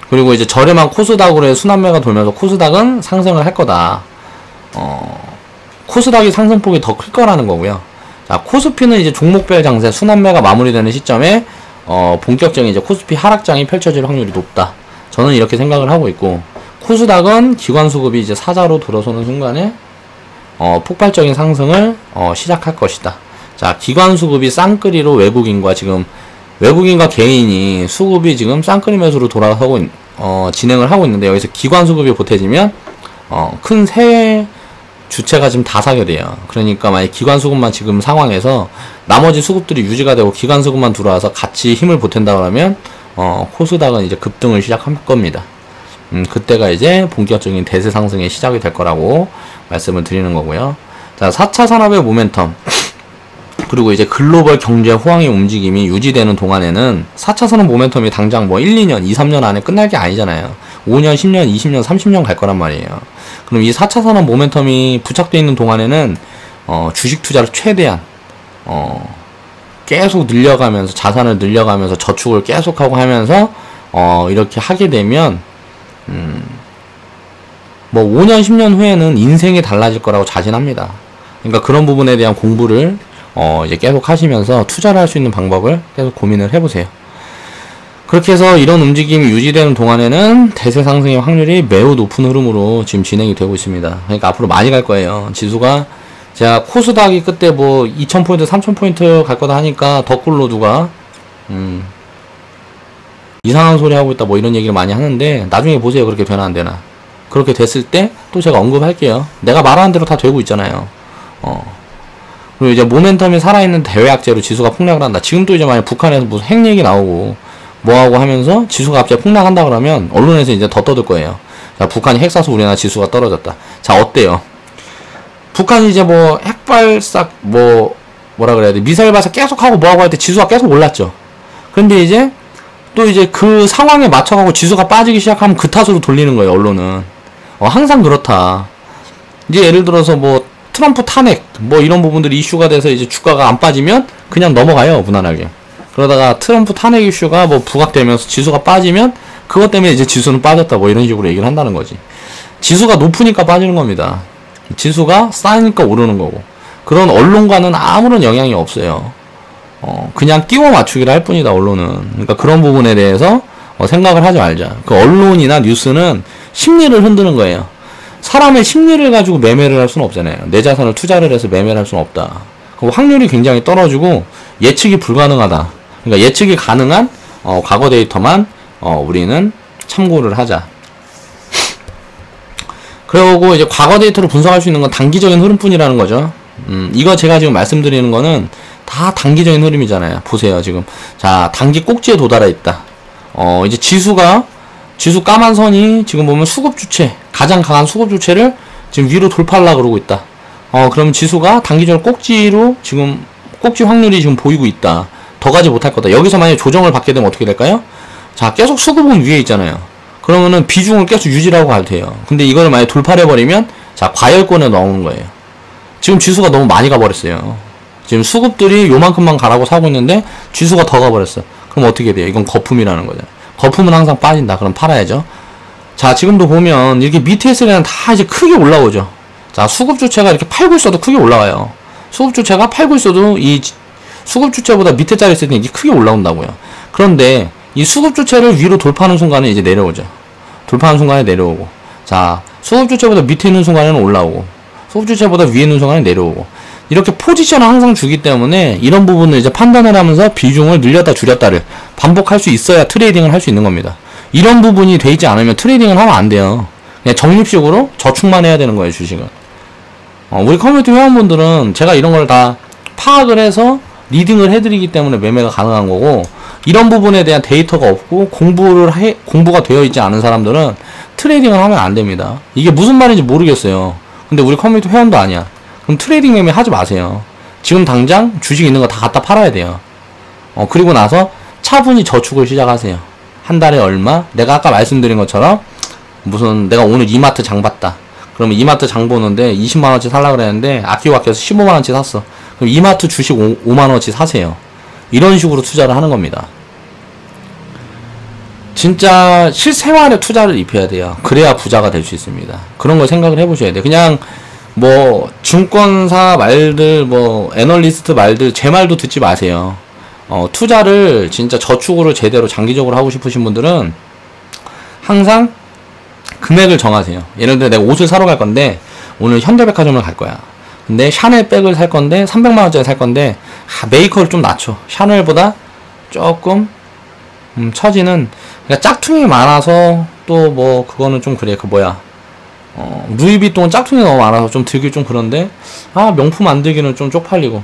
그리고 이제 저렴한 코스닥으로의 순환매가 돌면서 코스닥은 상승을 할 거다. 코스닥이 상승폭이 더 클 거라는 거고요. 자, 코스피는 이제 종목별 장세 순환매가 마무리되는 시점에 본격적인 이제 코스피 하락장이 펼쳐질 확률이 높다. 저는 이렇게 생각을 하고 있고, 코스닥은 기관 수급이 이제 사자로 들어서는 순간에 폭발적인 상승을 시작할 것이다. 자, 기관 수급이 쌍끌이로 외국인과 개인이 수급이 지금 쌍끌이 매수로 돌아서고 진행을 하고 있는데, 여기서 기관 수급이 보태지면 큰 세 주체가 지금 다 사게 돼요. 그러니까 만약 기관 수급만 지금 상황에서 나머지 수급들이 유지가 되고 기관 수급만 들어와서 같이 힘을 보탠다 그러면 코스닥은 이제 급등을 시작할 겁니다. 그때가 이제 본격적인 대세 상승의 시작이 될 거라고 말씀을 드리는 거고요. 자, 4차 산업의 모멘텀, 그리고 이제 글로벌 경제 호황의 움직임이 유지되는 동안에는 4차 산업 모멘텀이 당장 뭐 1, 2년, 2, 3년 안에 끝날 게 아니잖아요. 5년, 10년, 20년, 30년 갈 거란 말이에요. 그럼 이 4차 산업 모멘텀이 부착되어 있는 동안에는 주식 투자를 최대한 계속 늘려가면서, 자산을 늘려가면서 저축을 계속하고 하면서 이렇게 하게 되면 뭐 5년, 10년 후에는 인생이 달라질 거라고 자신합니다. 그러니까 그런 부분에 대한 공부를 이제 계속 하시면서 투자를 할 수 있는 방법을 계속 고민을 해보세요. 그렇게 해서 이런 움직임이 유지되는 동안에는 대세 상승의 확률이 매우 높은 흐름으로 지금 진행이 되고 있습니다. 그러니까 앞으로 많이 갈 거예요. 지수가, 제가 코스닥이 그때 뭐 2000포인트, 3000포인트 갈 거다 하니까 덧글로 누가 이상한 소리 하고 있다 뭐 이런 얘기를 많이 하는데, 나중에 보세요. 그렇게 되나 안 되나. 그렇게 됐을 때 또 제가 언급할게요. 내가 말하는 대로 다 되고 있잖아요. 그리고 이제 모멘텀이 살아있는 대외악재로 지수가 폭락을 한다. 지금도 이제 만약 북한에서 무슨 핵 얘기 나오고 뭐하고 하면서 지수가 갑자기 폭락한다 그러면 언론에서 이제 더 떠들 거예요. 자, 북한이 핵 쏴서 우리나라 지수가 떨어졌다. 자, 어때요? 북한이 이제 뭐 핵발사 뭐라 그래야 돼, 미사일 발사 계속하고 뭐하고 할 때 지수가 계속 올랐죠. 근데 이제 또 이제 그 상황에 맞춰가고 지수가 빠지기 시작하면 그 탓으로 돌리는 거예요, 언론은. 항상 그렇다. 이제 예를 들어서 뭐 트럼프 탄핵 뭐 이런 부분들이 이슈가 돼서 이제 주가가 안 빠지면 그냥 넘어가요, 무난하게. 그러다가 트럼프 탄핵 이슈가 뭐 부각되면서 지수가 빠지면 그것 때문에 이제 지수는 빠졌다 뭐 이런 식으로 얘기를 한다는 거지. 지수가 높으니까 빠지는 겁니다. 지수가 싸니까 오르는 거고. 그런 언론과는 아무런 영향이 없어요. 그냥 끼워 맞추기를 할 뿐이다, 언론은. 그러니까 그런 부분에 대해서 생각을 하지 말자. 그 언론이나 뉴스는 심리를 흔드는 거예요. 사람의 심리를 가지고 매매를 할 수는 없잖아요. 내 자산을 투자를 해서 매매를 할 수는 없다. 그럼 확률이 굉장히 떨어지고 예측이 불가능하다. 그러니까 예측이 가능한 과거 데이터만 우리는 참고를 하자. 그리고 이제 과거 데이터를 분석할 수 있는 건 단기적인 흐름뿐이라는 거죠. 이거 제가 지금 말씀드리는 거는 다 단기적인 흐름이잖아요. 보세요, 지금. 자, 단기 꼭지에 도달해 있다. 이제 지수 까만 선이 지금 보면 수급 주체, 가장 강한 수급 주체를 지금 위로 돌파하려고 그러고 있다. 그럼 지수가 단기적으로 꼭지로 지금 꼭지 확률이 지금 보이고 있다. 더 가지 못할 거다. 여기서 만약에 조정을 받게 되면 어떻게 될까요? 자, 계속 수급은 위에 있잖아요. 그러면은 비중을 계속 유지라고 가도 돼요. 근데 이거를 만약에 돌파를 해버리면, 자, 과열권에 넣는 거예요. 지금 지수가 너무 많이 가버렸어요. 지금 수급들이 요만큼만 가라고 사고 있는데 지수가 더 가버렸어. 그럼 어떻게 돼요? 이건 거품이라는 거죠. 거품은 항상 빠진다. 그럼 팔아야죠. 자, 지금도 보면 이렇게 밑에 있을 때는 다 이제 크게 올라오죠. 자, 수급 주체가 이렇게 팔고 있어도 크게 올라와요. 수급 주체가 팔고 있어도 이 수급 주체보다 밑에 자리 있을 때 이게 크게 올라온다고요. 그런데 이 수급 주체를 위로 돌파하는 순간에 이제 내려오죠. 돌파하는 순간에 내려오고, 자, 수급 주체보다 밑에 있는 순간에는 올라오고, 수급 주체보다 위에 있는 순간에 내려오고, 이렇게 포지션을 항상 주기 때문에 이런 부분을 이제 판단을 하면서 비중을 늘렸다 줄였다를 반복할 수 있어야 트레이딩을 할 수 있는 겁니다. 이런 부분이 돼 있지 않으면 트레이딩을 하면 안 돼요. 그냥 적립식으로 저축만 해야 되는 거예요, 주식은. 우리 커뮤니티 회원분들은 제가 이런 걸 다 파악을 해서 리딩을 해드리기 때문에 매매가 가능한 거고, 이런 부분에 대한 데이터가 없고 공부가 되어 있지 않은 사람들은 트레이딩을 하면 안 됩니다. 이게 무슨 말인지 모르겠어요. 근데 우리 커뮤니티 회원도 아니야. 그럼 트레이딩 매매 하지 마세요. 지금 당장 주식 있는 거 다 갖다 팔아야 돼요. 그리고 나서 차분히 저축을 시작하세요. 한 달에 얼마? 내가 아까 말씀드린 것처럼 무슨 내가 오늘 이마트 장 봤다. 그러면 이마트 장 보는데 20만원치 살라 그랬는데 아끼고 아껴서 15만원치 샀어. 그럼 이마트 주식 5만원치 사세요. 이런 식으로 투자를 하는 겁니다. 진짜 실생활에 투자를 입혀야 돼요. 그래야 부자가 될 수 있습니다. 그런 걸 생각을 해보셔야 돼요. 그냥 뭐 증권사 말들, 뭐 애널리스트 말들 제 말도 듣지 마세요. 투자를 진짜 저축으로 제대로 장기적으로 하고 싶으신 분들은 항상 금액을 정하세요. 예를 들어 내가 옷을 사러 갈 건데 오늘 현대백화점을 갈 거야. 근데 샤넬 백을 살 건데 300만원짜리 살 건데 메이커를 좀 낮춰. 샤넬보다 조금 처지는, 그러니까 짝퉁이 많아서 또 뭐 그거는 좀 그래. 그 뭐야, 루이비통은 짝퉁이 너무 많아서 좀 들기 좀 그런데, 명품 만들기는 좀 쪽팔리고,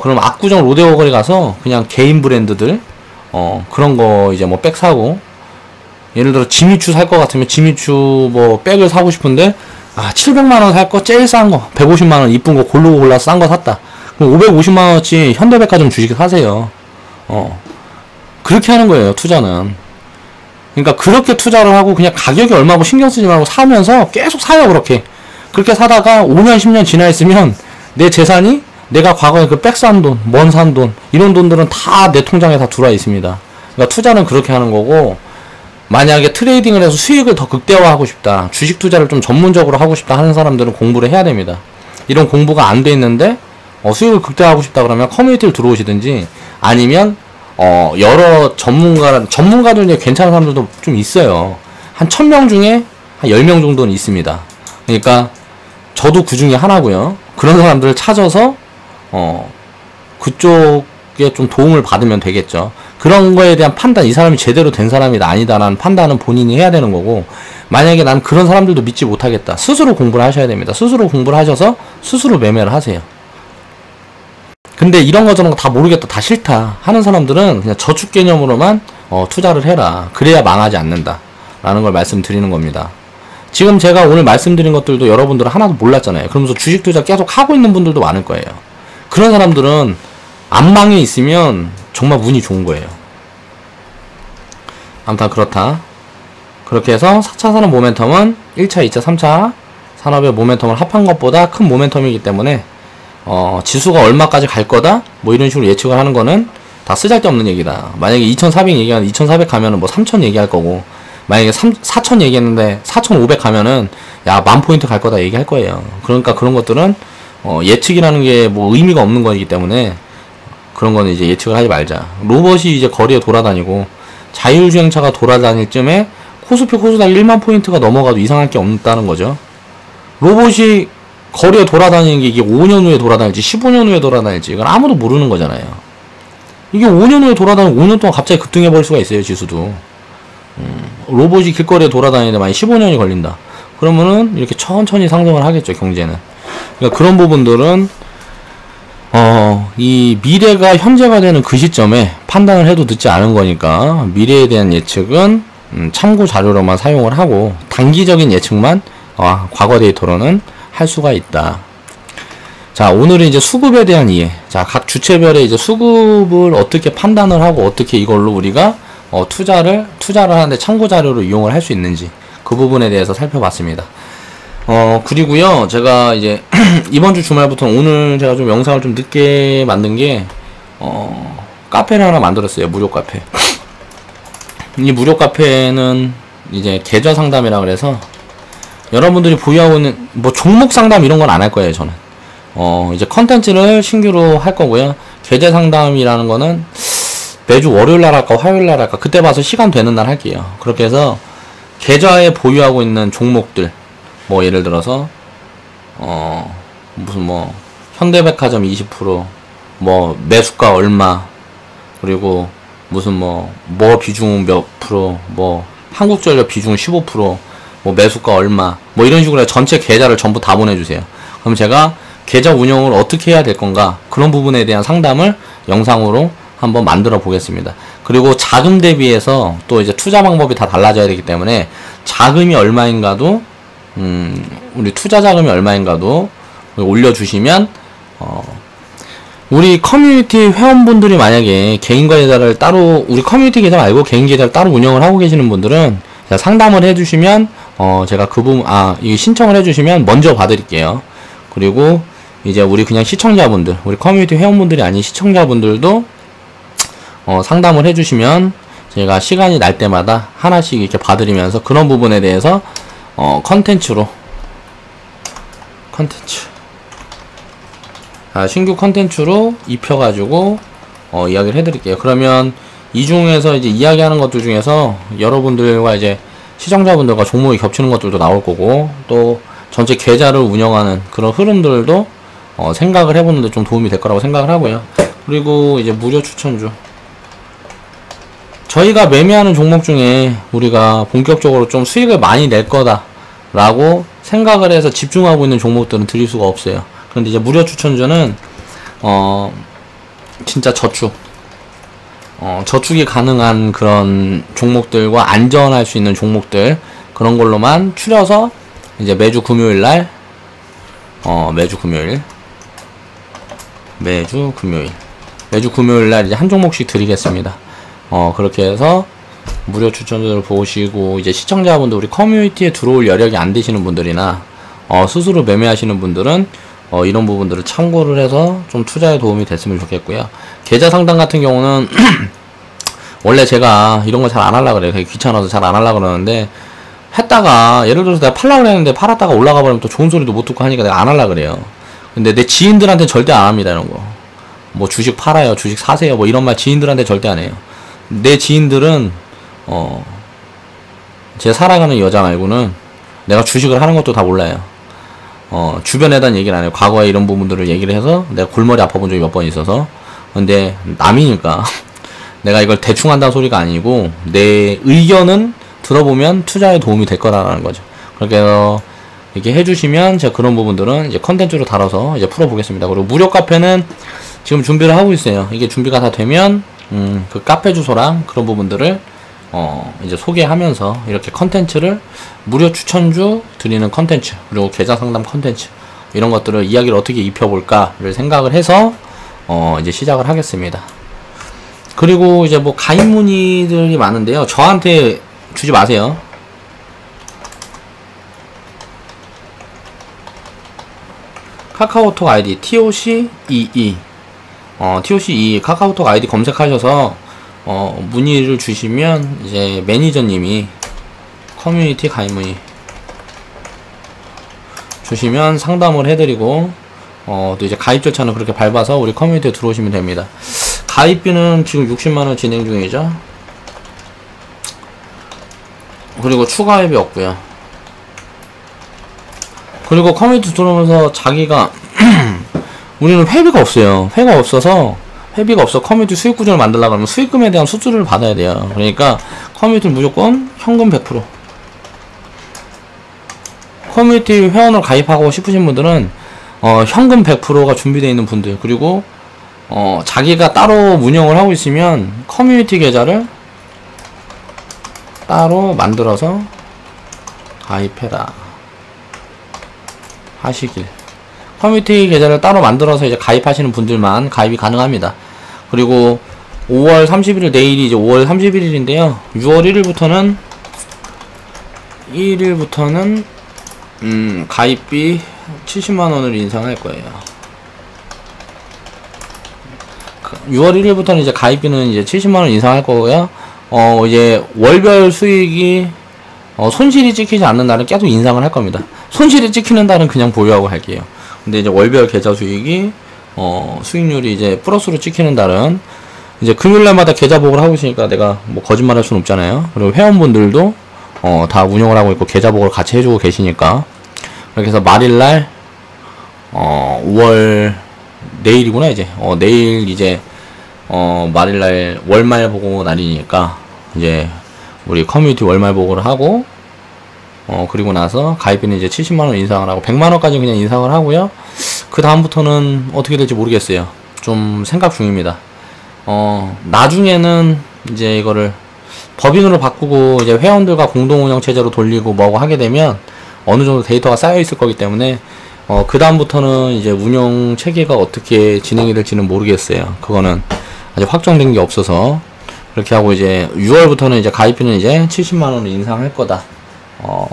그럼 압구정 롯데월드 거리 가서 그냥 개인 브랜드들, 그런 거 이제 뭐 백 사고, 예를 들어 지미추 살 것 같으면 지미추 뭐 백을 사고 싶은데, 700만원 살 거 제일 싼 거, 150만원 이쁜 거 고르고 골라서 싼 거 샀다. 그럼 550만원어치 현대백화점 주식 사세요. 그렇게 하는 거예요, 투자는. 그러니까 그렇게 투자를 하고 그냥 가격이 얼마고 신경 쓰지 말고 사면서 계속 사요, 그렇게. 그렇게 사다가 5년, 10년 지나 있으면 내 재산이 내가 과거에 그 백 산 돈, 먼 산 돈, 이런 돈들은 다 내 통장에 다 들어와 있습니다. 그러니까 투자는 그렇게 하는 거고, 만약에 트레이딩을 해서 수익을 더 극대화하고 싶다, 주식 투자를 좀 전문적으로 하고 싶다 하는 사람들은 공부를 해야 됩니다. 이런 공부가 안 돼 있는데, 수익을 극대화하고 싶다 그러면 커뮤니티를 들어오시든지, 아니면 여러 전문가들 중에 괜찮은 사람들도 좀 있어요. 한 1000명 중에 한 10명 정도는 있습니다. 그러니까 저도 그 중에 하나고요. 그런 사람들을 찾아서 그쪽에 좀 도움을 받으면 되겠죠. 그런 거에 대한 판단, 이 사람이 제대로 된 사람이다 아니다라는 판단은 본인이 해야 되는 거고, 만약에 난 그런 사람들도 믿지 못하겠다, 스스로 공부를 하셔야 됩니다. 스스로 공부를 하셔서 스스로 매매를 하세요. 근데 이런 거 저런 거 다 모르겠다, 다 싫다 하는 사람들은 그냥 저축 개념으로만 투자를 해라. 그래야 망하지 않는다 라는 걸 말씀드리는 겁니다. 지금 제가 오늘 말씀드린 것들도 여러분들은 하나도 몰랐잖아요. 그러면서 주식 투자 계속 하고 있는 분들도 많을 거예요. 그런 사람들은 안망에 있으면 정말 운이 좋은 거예요. 아무튼 그렇다. 그렇게 해서 4차 산업 모멘텀은 1차, 2차, 3차 산업의 모멘텀을 합한 것보다 큰 모멘텀이기 때문에 지수가 얼마까지 갈 거다? 뭐 이런 식으로 예측을 하는 거는 다 쓰잘데없는 얘기다. 만약에 2400 얘기하면 2400 가면은 뭐 3000 얘기할 거고, 만약에 4000 얘기했는데 4500 가면은 야, 10,000포인트 갈 거다 얘기할 거예요. 그러니까 그런 것들은 예측이라는 게 뭐 의미가 없는 거이기 때문에 그런 거는 이제 예측을 하지 말자. 로봇이 이제 거리에 돌아다니고 자율주행차가 돌아다닐 쯤에 코스피 코스닥 1만 포인트가 넘어가도 이상할 게 없다는 거죠. 로봇이 거리에 돌아다니는 게 이게 5년 후에 돌아다닐지 15년 후에 돌아다닐지 이건 아무도 모르는 거잖아요. 이게 5년 후에 돌아다니고 5년 동안 갑자기 급등해버릴 수가 있어요, 지수도. 로봇이 길거리에 돌아다니는데 만약 15년이 걸린다. 그러면은 이렇게 천천히 상승을 하겠죠, 경제는. 그러니까 그런 부분들은 이 미래가 현재가 되는 그 시점에 판단을 해도 늦지 않은 거니까 미래에 대한 예측은 참고 자료로만 사용을 하고 단기적인 예측만 과거 데이터로는 할 수가 있다. 자, 오늘은 이제 수급에 대한 이해. 자, 각 주체별의 이제 수급을 어떻게 판단을 하고 어떻게 이걸로 우리가 투자를 하는데 참고 자료로 이용을 할 수 있는지 그 부분에 대해서 살펴봤습니다. 그리고요, 제가 이제 이번 주 주말부터는 오늘 제가 좀 영상을 좀 늦게 만든 게 카페를 하나 만들었어요. 무료 카페. 이 무료 카페는 이제 계좌 상담이라 그래서 여러분들이 보유하고 있는 뭐 종목 상담 이런 건 안 할 거예요, 저는. 이제 컨텐츠를 신규로 할 거고요. 계좌 상담이라는 거는 매주 월요일날 할까 화요일날 할까 그때 봐서 시간 되는 날 할게요. 그렇게 해서 계좌에 보유하고 있는 종목들, 뭐 예를 들어서 무슨 뭐 현대백화점 20%, 뭐 매수가 얼마, 그리고 무슨 뭐 비중 몇 프로, 뭐 한국전력 비중 15%, 뭐 매수가 얼마, 뭐 이런 식으로 전체 계좌를 전부 다 보내주세요. 그럼 제가 계좌 운영을 어떻게 해야 될 건가, 그런 부분에 대한 상담을 영상으로 한번 만들어 보겠습니다. 그리고 자금 대비해서 또 이제 투자 방법이 다 달라져야 되기 때문에 자금이 얼마인가도 우리 투자 자금이 얼마인가도 올려주시면 우리 커뮤니티 회원분들이 만약에 개인 계좌를 따로, 우리 커뮤니티 계좌 말고 개인 계좌를 따로 운영을 하고 계시는 분들은 상담을 해주시면 제가 그 부분 이 신청을 해주시면 먼저 봐드릴게요. 그리고 이제 우리 그냥 시청자분들, 우리 커뮤니티 회원분들이 아닌 시청자분들도 상담을 해주시면 제가 시간이 날 때마다 하나씩 이렇게 봐드리면서 그런 부분에 대해서 컨텐츠 신규 컨텐츠로 입혀가지고 이야기를 해드릴게요. 그러면 이 중에서 이제 이야기하는 것들 중에서 여러분들과 이제 시청자분들과 종목이 겹치는 것들도 나올 거고, 또 전체 계좌를 운영하는 그런 흐름들도 생각을 해보는데 좀 도움이 될 거라고 생각을 하고요. 그리고 이제 무료 추천주, 저희가 매매하는 종목 중에 우리가 본격적으로 좀 수익을 많이 낼 거다 라고 생각을 해서 집중하고 있는 종목들은 드릴 수가 없어요. 그런데 이제 무료 추천주는 진짜 저축이 가능한 그런 종목들과 안전할 수 있는 종목들, 그런 걸로만 추려서 이제 매주 금요일날 이제 한 종목씩 드리겠습니다. 그렇게 해서 무료 추천들을 보시고, 이제 시청자분들, 우리 커뮤니티에 들어올 여력이 안 되시는 분들이나 스스로 매매하시는 분들은 이런 부분들을 참고를 해서 좀 투자에 도움이 됐으면 좋겠고요. 계좌 상담 같은 경우는 원래 제가 이런 거 잘 안 하려고 그래요. 되게 귀찮아서 잘 안 하려고 그러는데, 했다가 예를 들어서 내가 팔려고 했는데 팔았다가 올라가 버리면 또 좋은 소리도 못 듣고 하니까 내가 안 하려고 그래요. 근데 내 지인들한테는 절대 안 합니다. 이런 거 뭐 주식 팔아요, 주식 사세요, 뭐 이런 말 지인들한테 절대 안 해요. 내 지인들은 제 살아가는 여자 말고는 내가 주식을 하는 것도 다 몰라요. 주변에다 얘기를 안 해요. 과거에 이런 부분들을 얘기를 해서 내가 골머리 아파본 적이 몇 번 있어서. 근데 남이니까 내가 이걸 대충 한다는 소리가 아니고 내 의견은 들어보면 투자에 도움이 될 거라는 거죠. 그렇게 해서 이렇게 해주시면 제가 그런 부분들은 이제 컨텐츠로 다뤄서 이제 풀어보겠습니다. 그리고 무료 카페는 지금 준비를 하고 있어요. 이게 준비가 다 되면 그 카페 주소랑 그런 부분들을 이제 소개하면서 이렇게 컨텐츠를, 무료 추천주 드리는 컨텐츠, 그리고 계좌 상담 컨텐츠, 이런 것들을 이야기를 어떻게 입혀볼까를 생각을 해서 이제 시작을 하겠습니다. 그리고 이제 뭐 가입 문의들이 많은데요. 저한테 주지 마세요. 카카오톡 아이디 TOC22 TOC22 카카오톡 아이디 검색하셔서 문의를 주시면 이제 매니저님이 커뮤니티 가입 문의 주시면 상담을 해드리고, 또 이제 가입 절차는 그렇게 밟아서 우리 커뮤니티에 들어오시면 됩니다. 가입비는 지금 60만원 진행 중이죠. 그리고 추가입이 없고요. 그리고 커뮤니티 들어오면서 자기가 우리는 회비가 없어요. 회비가 없어 커뮤니티 수익 구조를 만들려고 하면 수익금에 대한 수수료를 받아야 돼요. 그러니까 커뮤니티는 무조건 현금 100%. 커뮤니티 회원으로 가입하고 싶으신 분들은 현금 100%가 준비되어 있는 분들, 그리고 자기가 따로 운영을 하고 있으면 커뮤니티 계좌를 따로 만들어서 가입해라 하시길. 커뮤니티 계좌를 따로 만들어서 이제 가입하시는 분들만 가입이 가능합니다. 그리고 5월 31일, 내일이 이제 5월 31일인데요. 6월 1일부터는 가입비 70만원을 인상할 거예요. 6월 1일부터는 이제 가입비는 이제 70만원 인상할 거고요. 이제 월별 수익이 손실이 찍히지 않는 날은 계속 인상을 할 겁니다. 손실이 찍히는 날은 그냥 보유하고 할게요. 근데 이제 월별 계좌 수익이 수익률이 이제 플러스로 찍히는 달은 이제 금요일날마다 계좌복을 하고 있으니까 내가 뭐 거짓말 할 수는 없잖아요. 그리고 회원분들도 다 운영을 하고 있고 계좌복을 같이 해주고 계시니까. 그렇게 해서 말일날 5월 내일이구나 이제. 내일 이제 말일날 월말 보고 날이니까 이제 우리 커뮤니티 월말 보고를 하고 그리고 나서 가입비는 이제 70만원 인상을 하고 100만원까지 그냥 인상을 하고요. 그 다음부터는 어떻게 될지 모르겠어요. 좀 생각 중입니다. 나중에는 이제 이거를 법인으로 바꾸고 이제 회원들과 공동운영 체제로 돌리고 뭐하고 하게 되면 어느 정도 데이터가 쌓여 있을 거기 때문에 그 다음부터는 이제 운영 체계가 어떻게 진행이 될지는 모르겠어요. 그거는 아직 확정된 게 없어서. 그렇게 하고 이제 6월부터는 이제 가입비는 이제 70만원을 인상할 거다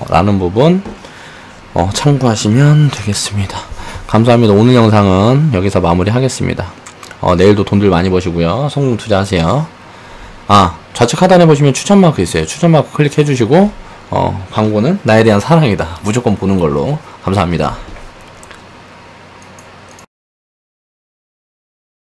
라는 부분 참고하시면 되겠습니다. 감사합니다. 오늘 영상은 여기서 마무리 하겠습니다. 내일도 돈들 많이 버시고요. 성공 투자하세요. 좌측 하단에 보시면 추천 마크 있어요. 추천 마크 클릭해 주시고 광고는 나에 대한 사랑이다. 무조건 보는 걸로. 감사합니다.